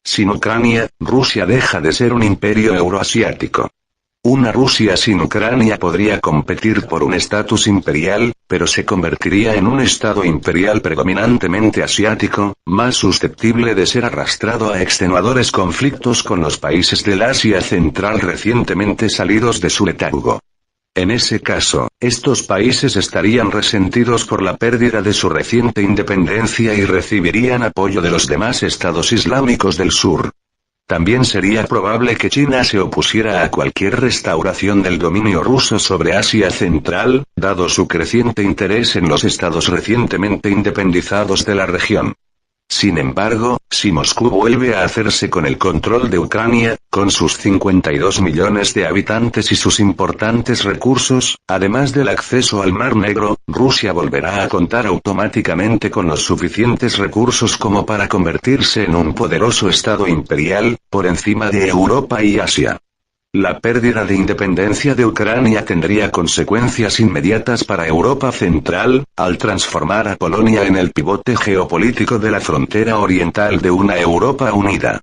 A: Sin Ucrania, Rusia deja de ser un imperio euroasiático. Una Rusia sin Ucrania podría competir por un estatus imperial, pero se convertiría en un estado imperial predominantemente asiático, más susceptible de ser arrastrado a extenuadores conflictos con los países del Asia Central recientemente salidos de su letargo. En ese caso, estos países estarían resentidos por la pérdida de su reciente independencia y recibirían apoyo de los demás estados islámicos del sur. También sería probable que China se opusiera a cualquier restauración del dominio ruso sobre Asia Central, dado su creciente interés en los estados recientemente independizados de la región. Sin embargo, si Moscú vuelve a hacerse con el control de Ucrania, con sus 52 millones de habitantes y sus importantes recursos, además del acceso al Mar Negro, Rusia volverá a contar automáticamente con los suficientes recursos como para convertirse en un poderoso estado imperial, por encima de Europa y Asia. La pérdida de independencia de Ucrania tendría consecuencias inmediatas para Europa Central, al transformar a Polonia en el pivote geopolítico de la frontera oriental de una Europa unida.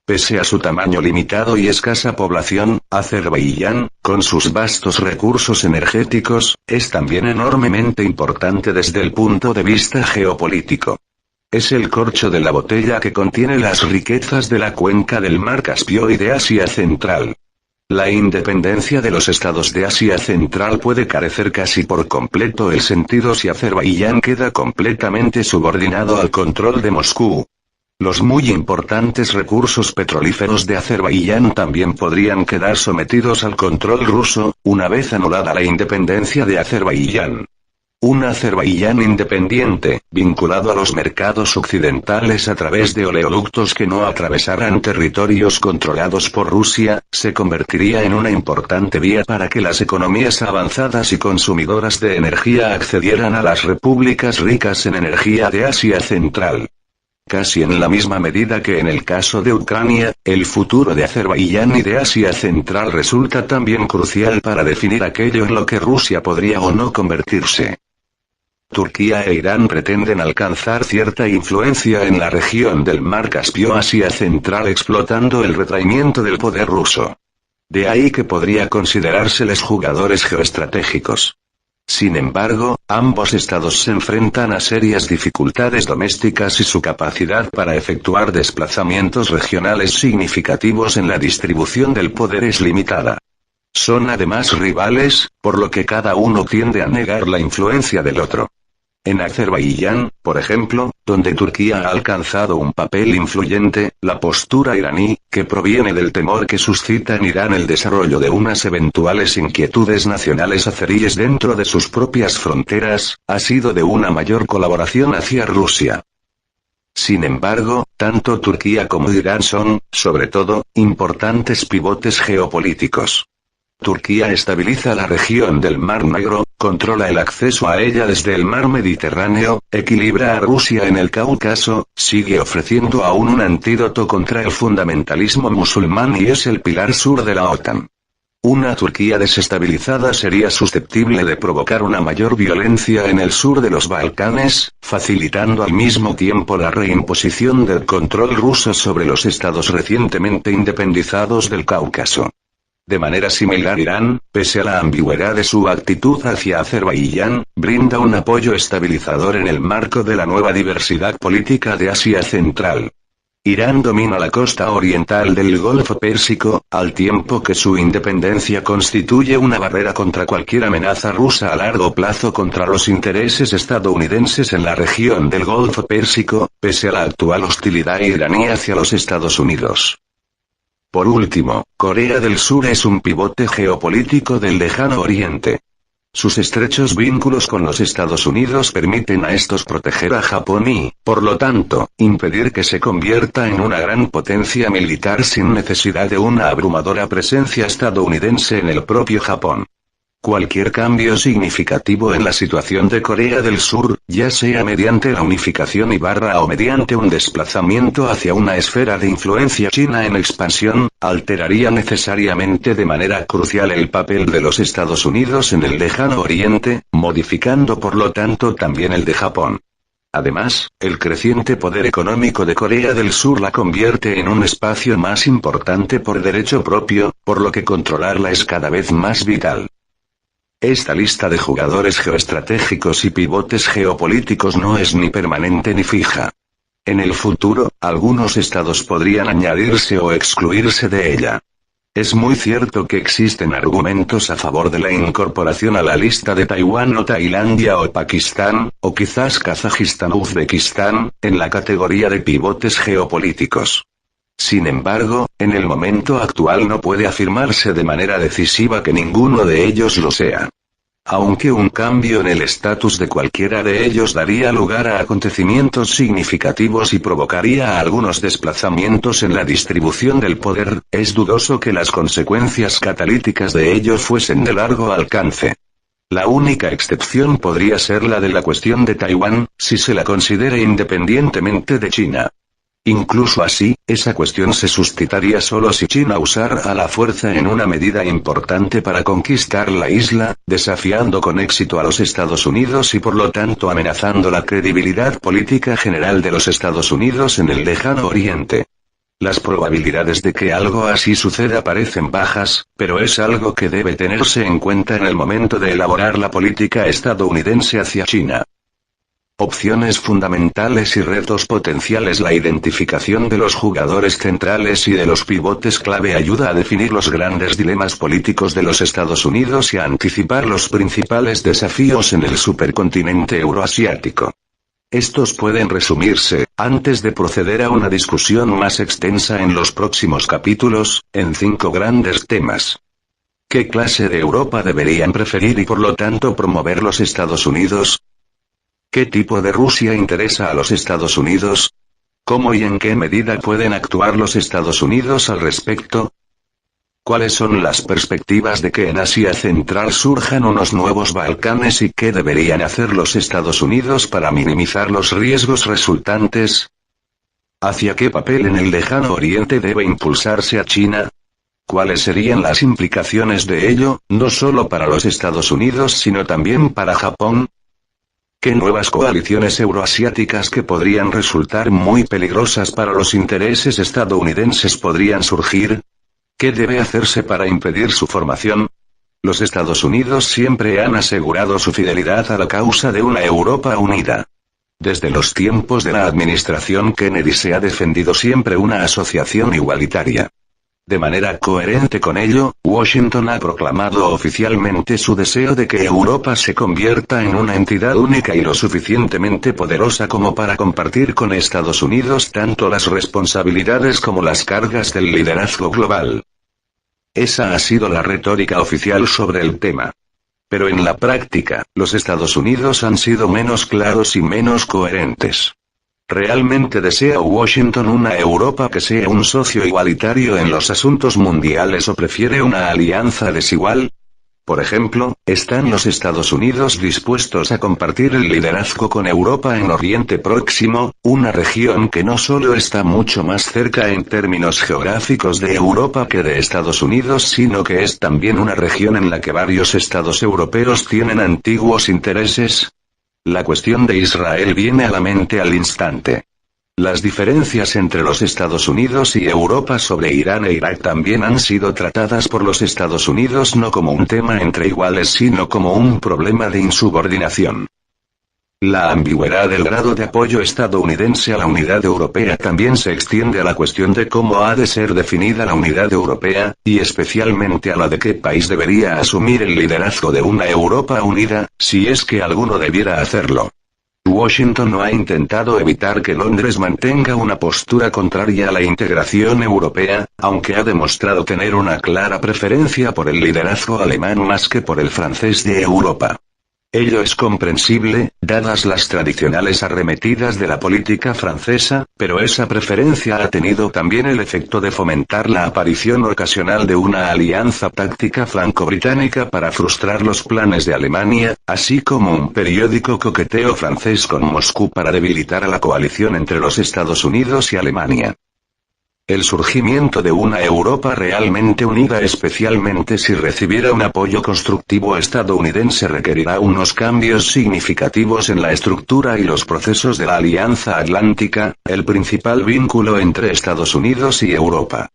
A: Pese a su tamaño limitado y escasa población, Azerbaiyán, con sus vastos recursos energéticos, es también enormemente importante desde el punto de vista geopolítico. Es el corcho de la botella que contiene las riquezas de la cuenca del Mar Caspio y de Asia Central. La independencia de los estados de Asia Central puede carecer casi por completo el sentido si Azerbaiyán queda completamente subordinado al control de Moscú. Los muy importantes recursos petrolíferos de Azerbaiyán también podrían quedar sometidos al control ruso, una vez anulada la independencia de Azerbaiyán. Un Azerbaiyán independiente, vinculado a los mercados occidentales a través de oleoductos que no atravesaran territorios controlados por Rusia, se convertiría en una importante vía para que las economías avanzadas y consumidoras de energía accedieran a las repúblicas ricas en energía de Asia Central. Casi en la misma medida que en el caso de Ucrania, el futuro de Azerbaiyán y de Asia Central resulta también crucial para definir aquello en lo que Rusia podría o no convertirse. Turquía e Irán pretenden alcanzar cierta influencia en la región del Mar Caspio Asia Central explotando el retraimiento del poder ruso. De ahí que podría considerárseles jugadores geoestratégicos. Sin embargo, ambos estados se enfrentan a serias dificultades domésticas y su capacidad para efectuar desplazamientos regionales significativos en la distribución del poder es limitada. Son además rivales, por lo que cada uno tiende a negar la influencia del otro. En Azerbaiyán, por ejemplo, donde Turquía ha alcanzado un papel influyente, la postura iraní, que proviene del temor que suscita en Irán el desarrollo de unas eventuales inquietudes nacionales azeríes dentro de sus propias fronteras, ha sido de una mayor colaboración hacia Rusia. Sin embargo, tanto Turquía como Irán son, sobre todo, importantes pivotes geopolíticos. Turquía estabiliza la región del Mar Negro, controla el acceso a ella desde el mar Mediterráneo, equilibra a Rusia en el Cáucaso, sigue ofreciendo aún un antídoto contra el fundamentalismo musulmán y es el pilar sur de la OTAN. Una Turquía desestabilizada sería susceptible de provocar una mayor violencia en el sur de los Balcanes, facilitando al mismo tiempo la reimposición del control ruso sobre los estados recientemente independizados del Cáucaso. De manera similar Irán, pese a la ambigüedad de su actitud hacia Azerbaiyán, brinda un apoyo estabilizador en el marco de la nueva diversidad política de Asia Central. Irán domina la costa oriental del Golfo Pérsico, al tiempo que su independencia constituye una barrera contra cualquier amenaza rusa a largo plazo contra los intereses estadounidenses en la región del Golfo Pérsico, pese a la actual hostilidad iraní hacia los Estados Unidos. Por último, Corea del Sur es un pivote geopolítico del Lejano Oriente. Sus estrechos vínculos con los Estados Unidos permiten a estos proteger a Japón y, por lo tanto, impedir que se convierta en una gran potencia militar sin necesidad de una abrumadora presencia estadounidense en el propio Japón. Cualquier cambio significativo en la situación de Corea del Sur, ya sea mediante la unificación o mediante un desplazamiento hacia una esfera de influencia china en expansión, alteraría necesariamente de manera crucial el papel de los Estados Unidos en el Lejano Oriente, modificando por lo tanto también el de Japón. Además, el creciente poder económico de Corea del Sur la convierte en un espacio más importante por derecho propio, por lo que controlarla es cada vez más vital. Esta lista de jugadores geoestratégicos y pivotes geopolíticos no es ni permanente ni fija. En el futuro, algunos estados podrían añadirse o excluirse de ella. Es muy cierto que existen argumentos a favor de la incorporación a la lista de Taiwán o Tailandia o Pakistán, o quizás Kazajistán o Uzbekistán, en la categoría de pivotes geopolíticos. Sin embargo, en el momento actual no puede afirmarse de manera decisiva que ninguno de ellos lo sea. Aunque un cambio en el estatus de cualquiera de ellos daría lugar a acontecimientos significativos y provocaría algunos desplazamientos en la distribución del poder, es dudoso que las consecuencias catalíticas de ellos fuesen de largo alcance. La única excepción podría ser la de la cuestión de Taiwán, si se la considera independientemente de China. Incluso así, esa cuestión se suscitaría solo si China usara la fuerza en una medida importante para conquistar la isla, desafiando con éxito a los Estados Unidos y por lo tanto amenazando la credibilidad política general de los Estados Unidos en el Lejano Oriente. Las probabilidades de que algo así suceda parecen bajas, pero es algo que debe tenerse en cuenta en el momento de elaborar la política estadounidense hacia China. Opciones fundamentales y retos potenciales. La identificación de los jugadores centrales y de los pivotes clave ayuda a definir los grandes dilemas políticos de los Estados Unidos y a anticipar los principales desafíos en el supercontinente euroasiático. Estos pueden resumirse, antes de proceder a una discusión más extensa en los próximos capítulos, en 5 grandes temas. ¿Qué clase de Europa deberían preferir y por lo tanto promover los Estados Unidos? ¿Qué tipo de Rusia interesa a los Estados Unidos? ¿Cómo y en qué medida pueden actuar los Estados Unidos al respecto? ¿Cuáles son las perspectivas de que en Asia Central surjan unos nuevos Balcanes y qué deberían hacer los Estados Unidos para minimizar los riesgos resultantes? ¿Hacia qué papel en el lejano Oriente debe impulsarse a China? ¿Cuáles serían las implicaciones de ello, no solo para los Estados Unidos sino también para Japón? ¿Qué nuevas coaliciones euroasiáticas que podrían resultar muy peligrosas para los intereses estadounidenses podrían surgir? ¿Qué debe hacerse para impedir su formación? Los Estados Unidos siempre han asegurado su fidelidad a la causa de una Europa unida. Desde los tiempos de la administración Kennedy se ha defendido siempre una asociación igualitaria. De manera coherente con ello, Washington ha proclamado oficialmente su deseo de que Europa se convierta en una entidad única y lo suficientemente poderosa como para compartir con Estados Unidos tanto las responsabilidades como las cargas del liderazgo global. Esa ha sido la retórica oficial sobre el tema. Pero en la práctica, los Estados Unidos han sido menos claros y menos coherentes. ¿Realmente desea Washington una Europa que sea un socio igualitario en los asuntos mundiales o prefiere una alianza desigual? Por ejemplo, ¿están los Estados Unidos dispuestos a compartir el liderazgo con Europa en Oriente Próximo, una región que no solo está mucho más cerca en términos geográficos de Europa que de Estados Unidos, sino que es también una región en la que varios estados europeos tienen antiguos intereses? La cuestión de Israel viene a la mente al instante. Las diferencias entre los Estados Unidos y Europa sobre Irán e Irak también han sido tratadas por los Estados Unidos no como un tema entre iguales sino como un problema de insubordinación. La ambigüedad del grado de apoyo estadounidense a la unidad europea también se extiende a la cuestión de cómo ha de ser definida la unidad europea, y especialmente a la de qué país debería asumir el liderazgo de una Europa unida, si es que alguno debiera hacerlo. Washington no ha intentado evitar que Londres mantenga una postura contraria a la integración europea, aunque ha demostrado tener una clara preferencia por el liderazgo alemán más que por el francés de Europa. Ello es comprensible, dadas las tradicionales arremetidas de la política francesa, pero esa preferencia ha tenido también el efecto de fomentar la aparición ocasional de una alianza táctica franco-británica para frustrar los planes de Alemania, así como un periódico coqueteo francés con Moscú para debilitar a la coalición entre los Estados Unidos y Alemania. El surgimiento de una Europa realmente unida, especialmente si recibiera un apoyo constructivo estadounidense, requerirá unos cambios significativos en la estructura y los procesos de la Alianza Atlántica, el principal vínculo entre Estados Unidos y Europa.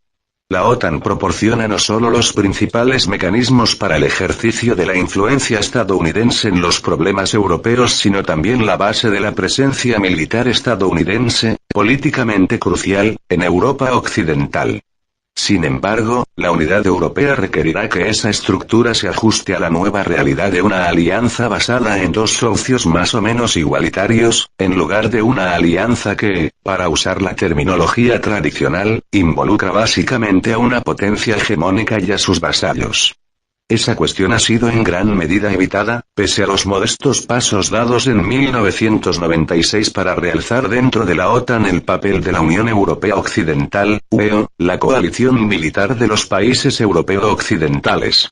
A: La OTAN proporciona no solo los principales mecanismos para el ejercicio de la influencia estadounidense en los problemas europeos, sino también la base de la presencia militar estadounidense, políticamente crucial, en Europa Occidental. Sin embargo, la unidad europea requerirá que esa estructura se ajuste a la nueva realidad de una alianza basada en dos socios más o menos igualitarios, en lugar de una alianza que, para usar la terminología tradicional, involucra básicamente a una potencia hegemónica y a sus vasallos. Esa cuestión ha sido en gran medida evitada, pese a los modestos pasos dados en 1996 para realzar dentro de la OTAN el papel de la Unión Europea Occidental, UEO, la coalición militar de los países europeos occidentales.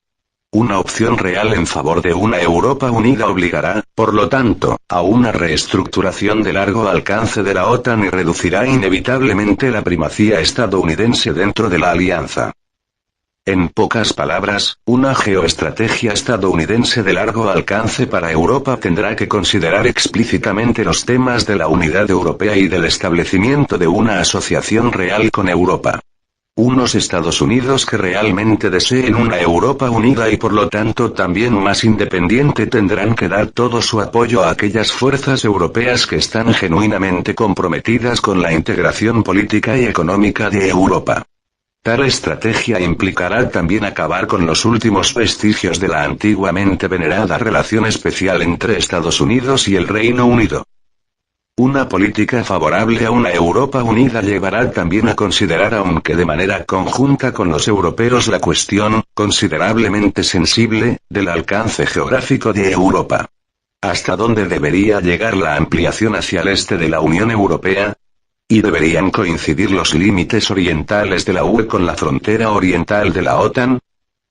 A: Una opción real en favor de una Europa unida obligará, por lo tanto, a una reestructuración de largo alcance de la OTAN y reducirá inevitablemente la primacía estadounidense dentro de la alianza. En pocas palabras, una geoestrategia estadounidense de largo alcance para Europa tendrá que considerar explícitamente los temas de la unidad europea y del establecimiento de una asociación real con Europa. Unos Estados Unidos que realmente deseen una Europa unida y por lo tanto también más independiente tendrán que dar todo su apoyo a aquellas fuerzas europeas que están genuinamente comprometidas con la integración política y económica de Europa. Tal estrategia implicará también acabar con los últimos vestigios de la antiguamente venerada relación especial entre Estados Unidos y el Reino Unido. Una política favorable a una Europa unida llevará también a considerar, aunque de manera conjunta con los europeos, la cuestión, considerablemente sensible, del alcance geográfico de Europa. ¿Hasta dónde debería llegar la ampliación hacia el este de la Unión Europea? ¿Y deberían coincidir los límites orientales de la UE con la frontera oriental de la OTAN?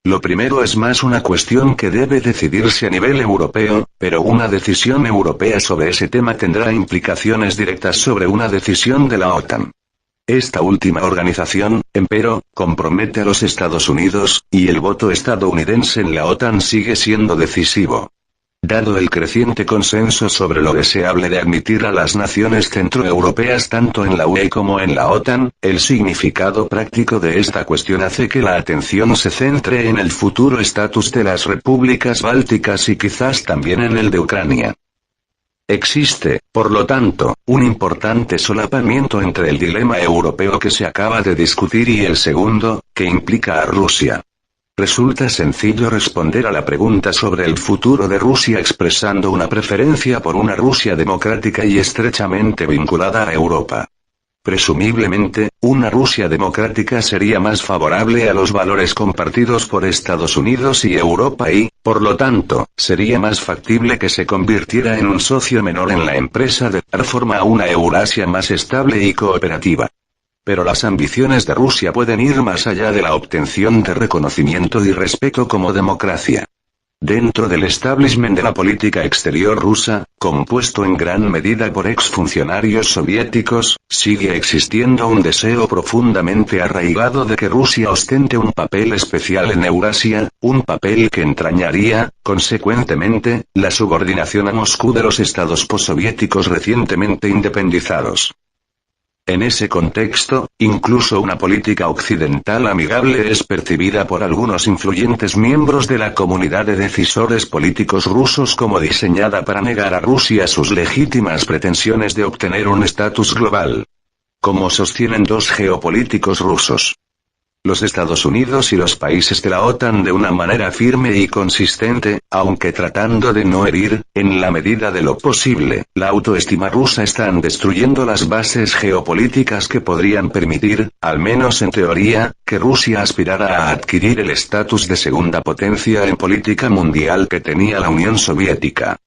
A: Lo primero es más una cuestión que debe decidirse a nivel europeo, pero una decisión europea sobre ese tema tendrá implicaciones directas sobre una decisión de la OTAN. Esta última organización, empero, compromete a los Estados Unidos, y el voto estadounidense en la OTAN sigue siendo decisivo. Dado el creciente consenso sobre lo deseable de admitir a las naciones centroeuropeas tanto en la UE como en la OTAN, el significado práctico de esta cuestión hace que la atención se centre en el futuro estatus de las repúblicas bálticas y quizás también en el de Ucrania. Existe, por lo tanto, un importante solapamiento entre el dilema europeo que se acaba de discutir y el segundo, que implica a Rusia. Resulta sencillo responder a la pregunta sobre el futuro de Rusia expresando una preferencia por una Rusia democrática y estrechamente vinculada a Europa. Presumiblemente, una Rusia democrática sería más favorable a los valores compartidos por Estados Unidos y Europa y, por lo tanto, sería más factible que se convirtiera en un socio menor en la empresa de dar forma a una Eurasia más estable y cooperativa. Pero las ambiciones de Rusia pueden ir más allá de la obtención de reconocimiento y respeto como democracia. Dentro del establishment de la política exterior rusa, compuesto en gran medida por exfuncionarios soviéticos, sigue existiendo un deseo profundamente arraigado de que Rusia ostente un papel especial en Eurasia, un papel que entrañaría, consecuentemente, la subordinación a Moscú de los estados postsoviéticos recientemente independizados. En ese contexto, incluso una política occidental amigable es percibida por algunos influyentes miembros de la comunidad de decisores políticos rusos como diseñada para negar a Rusia sus legítimas pretensiones de obtener un estatus global. Como sostienen dos geopolíticos rusos. Los Estados Unidos y los países de la OTAN de una manera firme y consistente, aunque tratando de no herir, en la medida de lo posible, la autoestima rusa están destruyendo las bases geopolíticas que podrían permitir, al menos en teoría, que Rusia aspirara a adquirir el estatus de segunda potencia en política mundial que tenía la Unión Soviética.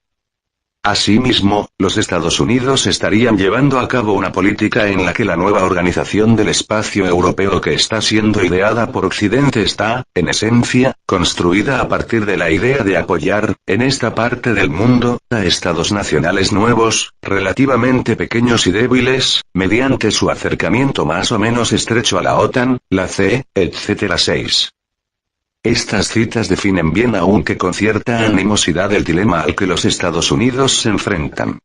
A: Asimismo, los Estados Unidos estarían llevando a cabo una política en la que la nueva organización del espacio europeo que está siendo ideada por Occidente está, en esencia, construida a partir de la idea de apoyar, en esta parte del mundo, a estados nacionales nuevos, relativamente pequeños y débiles, mediante su acercamiento más o menos estrecho a la OTAN, la CE, etc. 6. Estas citas definen bien aunque con cierta animosidad el dilema al que los Estados Unidos se enfrentan.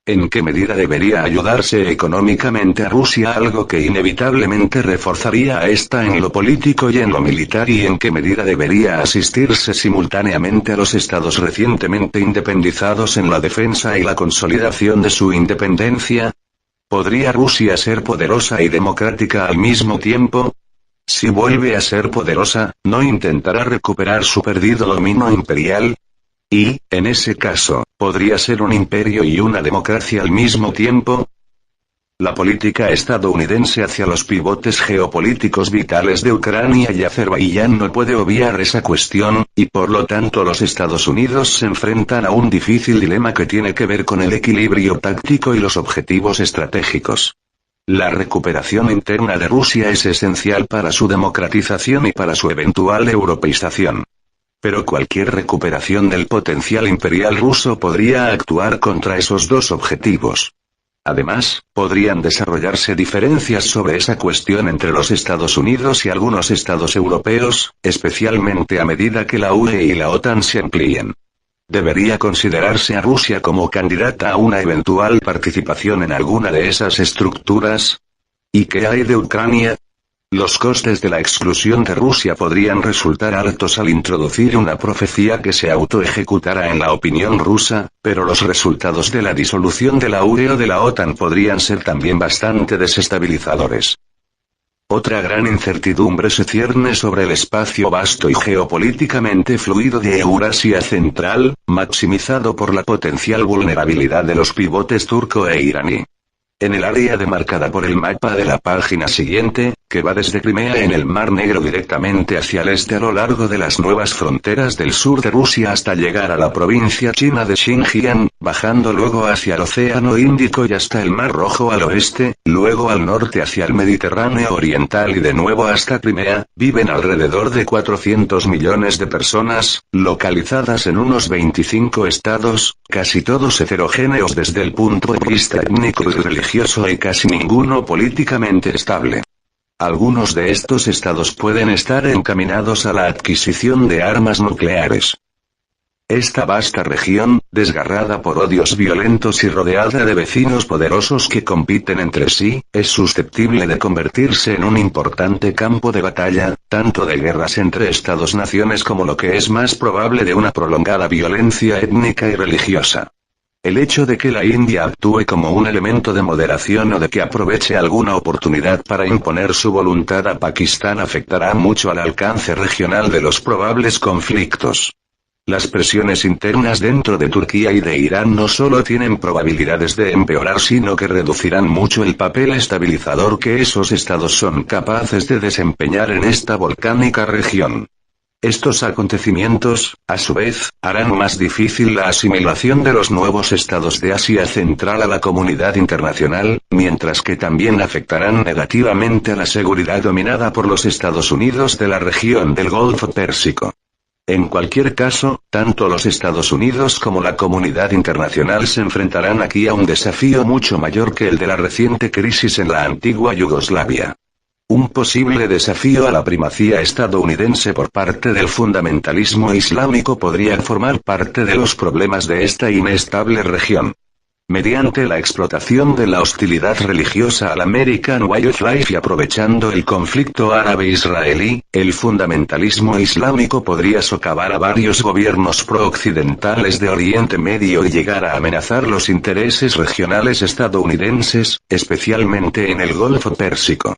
A: ¿En qué medida debería ayudarse económicamente a Rusia, algo que inevitablemente reforzaría a esta en lo político y en lo militar, y en qué medida debería asistirse simultáneamente a los estados recientemente independizados en la defensa y la consolidación de su independencia? ¿Podría Rusia ser poderosa y democrática al mismo tiempo? Si vuelve a ser poderosa, ¿no intentará recuperar su perdido dominio imperial? Y, en ese caso, ¿podría ser un imperio y una democracia al mismo tiempo? La política estadounidense hacia los pivotes geopolíticos vitales de Ucrania y Azerbaiyán no puede obviar esa cuestión, y por lo tanto los Estados Unidos se enfrentan a un difícil dilema que tiene que ver con el equilibrio táctico y los objetivos estratégicos. La recuperación interna de Rusia es esencial para su democratización y para su eventual europeización. Pero cualquier recuperación del potencial imperial ruso podría actuar contra esos dos objetivos. Además, podrían desarrollarse diferencias sobre esa cuestión entre los Estados Unidos y algunos estados europeos, especialmente a medida que la UE y la OTAN se amplíen. ¿Debería considerarse a Rusia como candidata a una eventual participación en alguna de esas estructuras? ¿Y qué hay de Ucrania? Los costes de la exclusión de Rusia podrían resultar altos al introducir una profecía que se autoejecutara en la opinión rusa, pero los resultados de la disolución de la UE o de la OTAN podrían ser también bastante desestabilizadores. Otra gran incertidumbre se cierne sobre el espacio vasto y geopolíticamente fluido de Eurasia Central, maximizado por la potencial vulnerabilidad de los pivotes turco e iraní. En el área demarcada por el mapa de la página siguiente, que va desde Crimea en el Mar Negro directamente hacia el este a lo largo de las nuevas fronteras del sur de Rusia hasta llegar a la provincia china de Xinjiang, bajando luego hacia el Océano Índico y hasta el Mar Rojo al oeste, luego al norte hacia el Mediterráneo Oriental y de nuevo hasta Crimea, viven alrededor de 400 millones de personas, localizadas en unos 25 estados, casi todos heterogéneos desde el punto de vista étnico y religioso y casi ninguno políticamente estable. Algunos de estos estados pueden estar encaminados a la adquisición de armas nucleares. Esta vasta región, desgarrada por odios violentos y rodeada de vecinos poderosos que compiten entre sí, es susceptible de convertirse en un importante campo de batalla, tanto de guerras entre estados-naciones como lo que es más probable de una prolongada violencia étnica y religiosa. El hecho de que la India actúe como un elemento de moderación o de que aproveche alguna oportunidad para imponer su voluntad a Pakistán afectará mucho al alcance regional de los probables conflictos. Las presiones internas dentro de Turquía y de Irán no solo tienen probabilidades de empeorar sino que reducirán mucho el papel estabilizador que esos estados son capaces de desempeñar en esta volcánica región. Estos acontecimientos, a su vez, harán más difícil la asimilación de los nuevos estados de Asia Central a la comunidad internacional, mientras que también afectarán negativamente a la seguridad dominada por los Estados Unidos de la región del Golfo Pérsico. En cualquier caso, tanto los Estados Unidos como la comunidad internacional se enfrentarán aquí a un desafío mucho mayor que el de la reciente crisis en la antigua Yugoslavia. Un posible desafío a la primacía estadounidense por parte del fundamentalismo islámico podría formar parte de los problemas de esta inestable región. Mediante la explotación de la hostilidad religiosa al American Way of Life y aprovechando el conflicto árabe-israelí, el fundamentalismo islámico podría socavar a varios gobiernos pro-occidentales de Oriente Medio y llegar a amenazar los intereses regionales estadounidenses, especialmente en el Golfo Pérsico.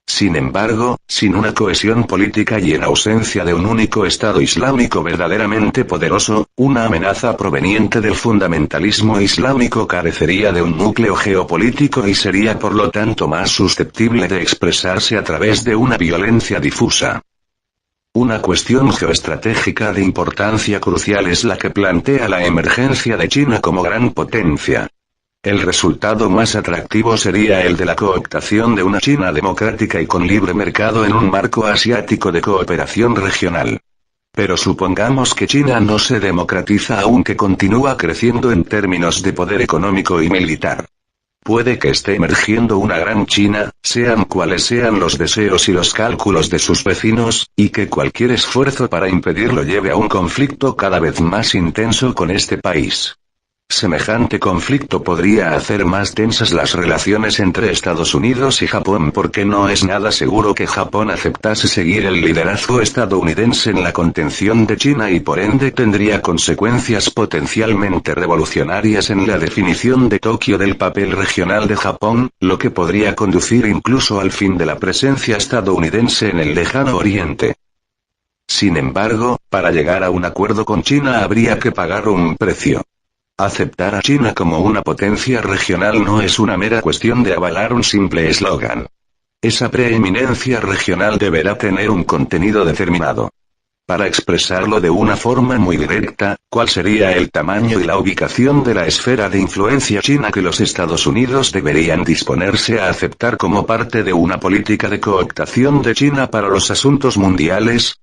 A: Sin embargo, sin una cohesión política y en ausencia de un único Estado islámico verdaderamente poderoso, una amenaza proveniente del fundamentalismo islámico carecería de un núcleo geopolítico y sería por lo tanto más susceptible de expresarse a través de una violencia difusa. Una cuestión geoestratégica de importancia crucial es la que plantea la emergencia de China como gran potencia. El resultado más atractivo sería el de la cooptación de una China democrática y con libre mercado en un marco asiático de cooperación regional. Pero supongamos que China no se democratiza aunque continúa creciendo en términos de poder económico y militar. Puede que esté emergiendo una gran China, sean cuales sean los deseos y los cálculos de sus vecinos, y que cualquier esfuerzo para impedirlo lleve a un conflicto cada vez más intenso con este país. Semejante conflicto podría hacer más tensas las relaciones entre Estados Unidos y Japón porque no es nada seguro que Japón aceptase seguir el liderazgo estadounidense en la contención de China y por ende tendría consecuencias potencialmente revolucionarias en la definición de Tokio del papel regional de Japón, lo que podría conducir incluso al fin de la presencia estadounidense en el lejano oriente. Sin embargo, para llegar a un acuerdo con China habría que pagar un precio. Aceptar a China como una potencia regional no es una mera cuestión de avalar un simple eslogan. Esa preeminencia regional deberá tener un contenido determinado. Para expresarlo de una forma muy directa, ¿cuál sería el tamaño y la ubicación de la esfera de influencia china que los Estados Unidos deberían disponerse a aceptar como parte de una política de cooptación de China para los asuntos mundiales?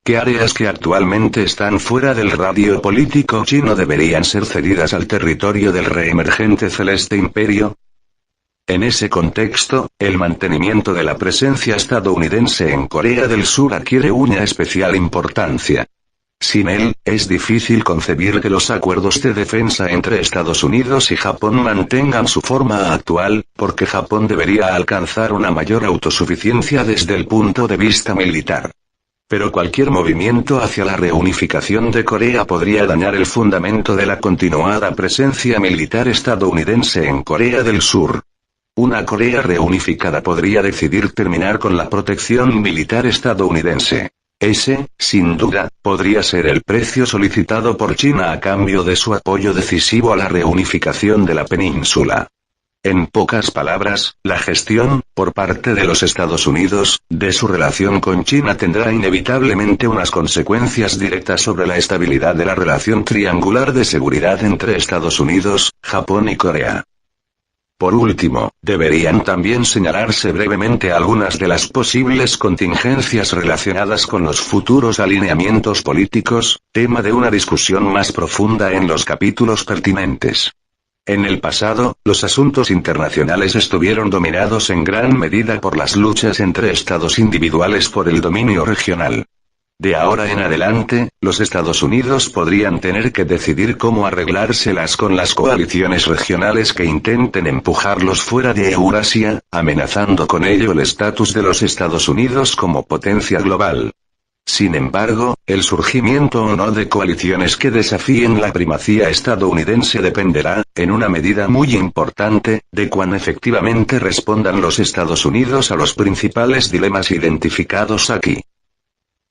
A: ¿Qué áreas que actualmente están fuera del radio político chino deberían ser cedidas al territorio del reemergente Celeste Imperio? En ese contexto, el mantenimiento de la presencia estadounidense en Corea del Sur adquiere una especial importancia. Sin él, es difícil concebir que los acuerdos de defensa entre Estados Unidos y Japón mantengan su forma actual, porque Japón debería alcanzar una mayor autosuficiencia desde el punto de vista militar. Pero cualquier movimiento hacia la reunificación de Corea podría dañar el fundamento de la continuada presencia militar estadounidense en Corea del Sur. Una Corea reunificada podría decidir terminar con la protección militar estadounidense. Ese, sin duda, podría ser el precio solicitado por China a cambio de su apoyo decisivo a la reunificación de la península. En pocas palabras, la gestión, por parte de los Estados Unidos, de su relación con China tendrá inevitablemente unas consecuencias directas sobre la estabilidad de la relación triangular de seguridad entre Estados Unidos, Japón y Corea. Por último, deberían también señalarse brevemente algunas de las posibles contingencias relacionadas con los futuros alineamientos políticos, tema de una discusión más profunda en los capítulos pertinentes. En el pasado, los asuntos internacionales estuvieron dominados en gran medida por las luchas entre estados individuales por el dominio regional. De ahora en adelante, los Estados Unidos podrían tener que decidir cómo arreglárselas con las coaliciones regionales que intenten empujarlos fuera de Eurasia, amenazando con ello el estatus de los Estados Unidos como potencia global. Sin embargo, el surgimiento o no de coaliciones que desafíen la primacía estadounidense dependerá, en una medida muy importante, de cuán efectivamente respondan los Estados Unidos a los principales dilemas identificados aquí.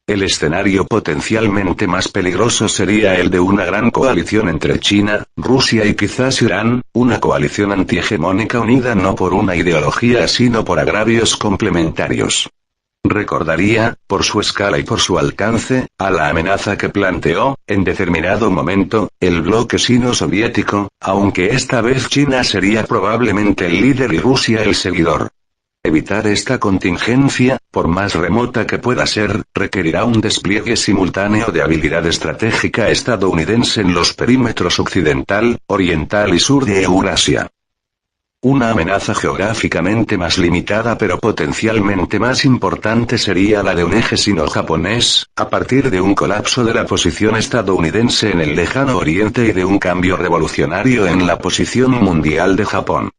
A: El escenario potencialmente más peligroso sería el de una gran coalición entre China, Rusia y quizás Irán, una coalición antihegemónica unida no por una ideología sino por agravios complementarios. Recordaría, por su escala y por su alcance, a la amenaza que planteó, en determinado momento, el bloque sino-soviético, aunque esta vez China sería probablemente el líder y Rusia el seguidor. Evitar esta contingencia, por más remota que pueda ser, requerirá un despliegue simultáneo de habilidad estratégica estadounidense en los perímetros occidental, oriental y sur de Eurasia. Una amenaza geográficamente más limitada pero potencialmente más importante sería la de un eje sino-japonés, a partir de un colapso de la posición estadounidense en el lejano oriente y de un cambio revolucionario en la posición mundial de Japón.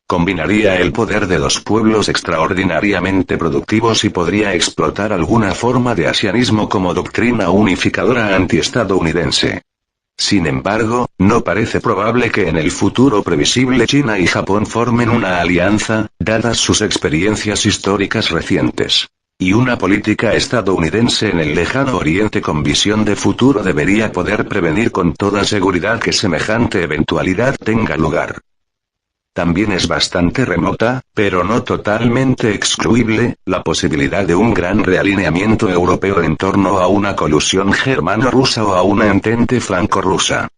A: Combinaría el poder de dos pueblos extraordinariamente productivos y podría explotar alguna forma de asianismo como doctrina unificadora antiestadounidense. Sin embargo, no parece probable que en el futuro previsible China y Japón formen una alianza, dadas sus experiencias históricas recientes. Y una política estadounidense en el lejano oriente con visión de futuro debería poder prevenir con toda seguridad que semejante eventualidad tenga lugar. También es bastante remota, pero no totalmente excluible, la posibilidad de un gran realineamiento europeo en torno a una colusión germano-rusa o a una entente franco-rusa.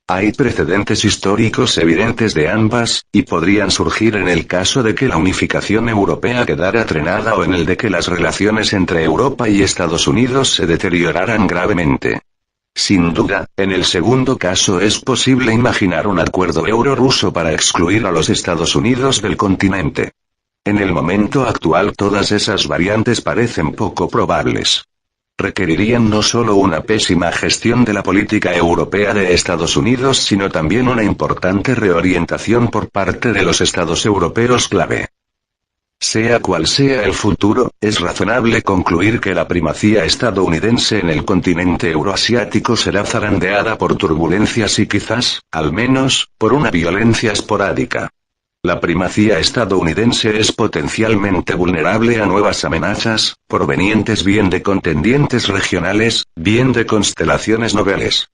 A: Hay precedentes históricos evidentes de ambas, y podrían surgir en el caso de que la unificación europea quedara trenada o en el de que las relaciones entre Europa y Estados Unidos se deterioraran gravemente. Sin duda, en el segundo caso es posible imaginar un acuerdo euro-ruso para excluir a los Estados Unidos del continente. En el momento actual todas esas variantes parecen poco probables. Requerirían no solo una pésima gestión de la política europea de Estados Unidos sino también una importante reorientación por parte de los estados europeos clave. Sea cual sea el futuro, es razonable concluir que la primacía estadounidense en el continente euroasiático será zarandeada por turbulencias y quizás, al menos, por una violencia esporádica. La primacía estadounidense es potencialmente vulnerable a nuevas amenazas, provenientes bien de contendientes regionales, bien de constelaciones noveles.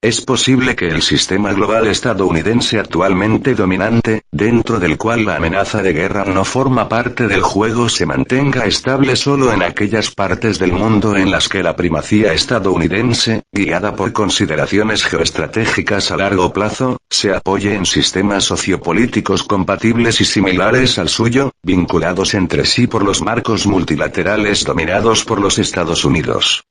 A: Es posible que el sistema global estadounidense actualmente dominante, dentro del cual la amenaza de guerra no forma parte del juego, se mantenga estable solo en aquellas partes del mundo en las que la primacía estadounidense, guiada por consideraciones geoestratégicas a largo plazo, se apoye en sistemas sociopolíticos compatibles y similares al suyo, vinculados entre sí por los marcos multilaterales dominados por los Estados Unidos.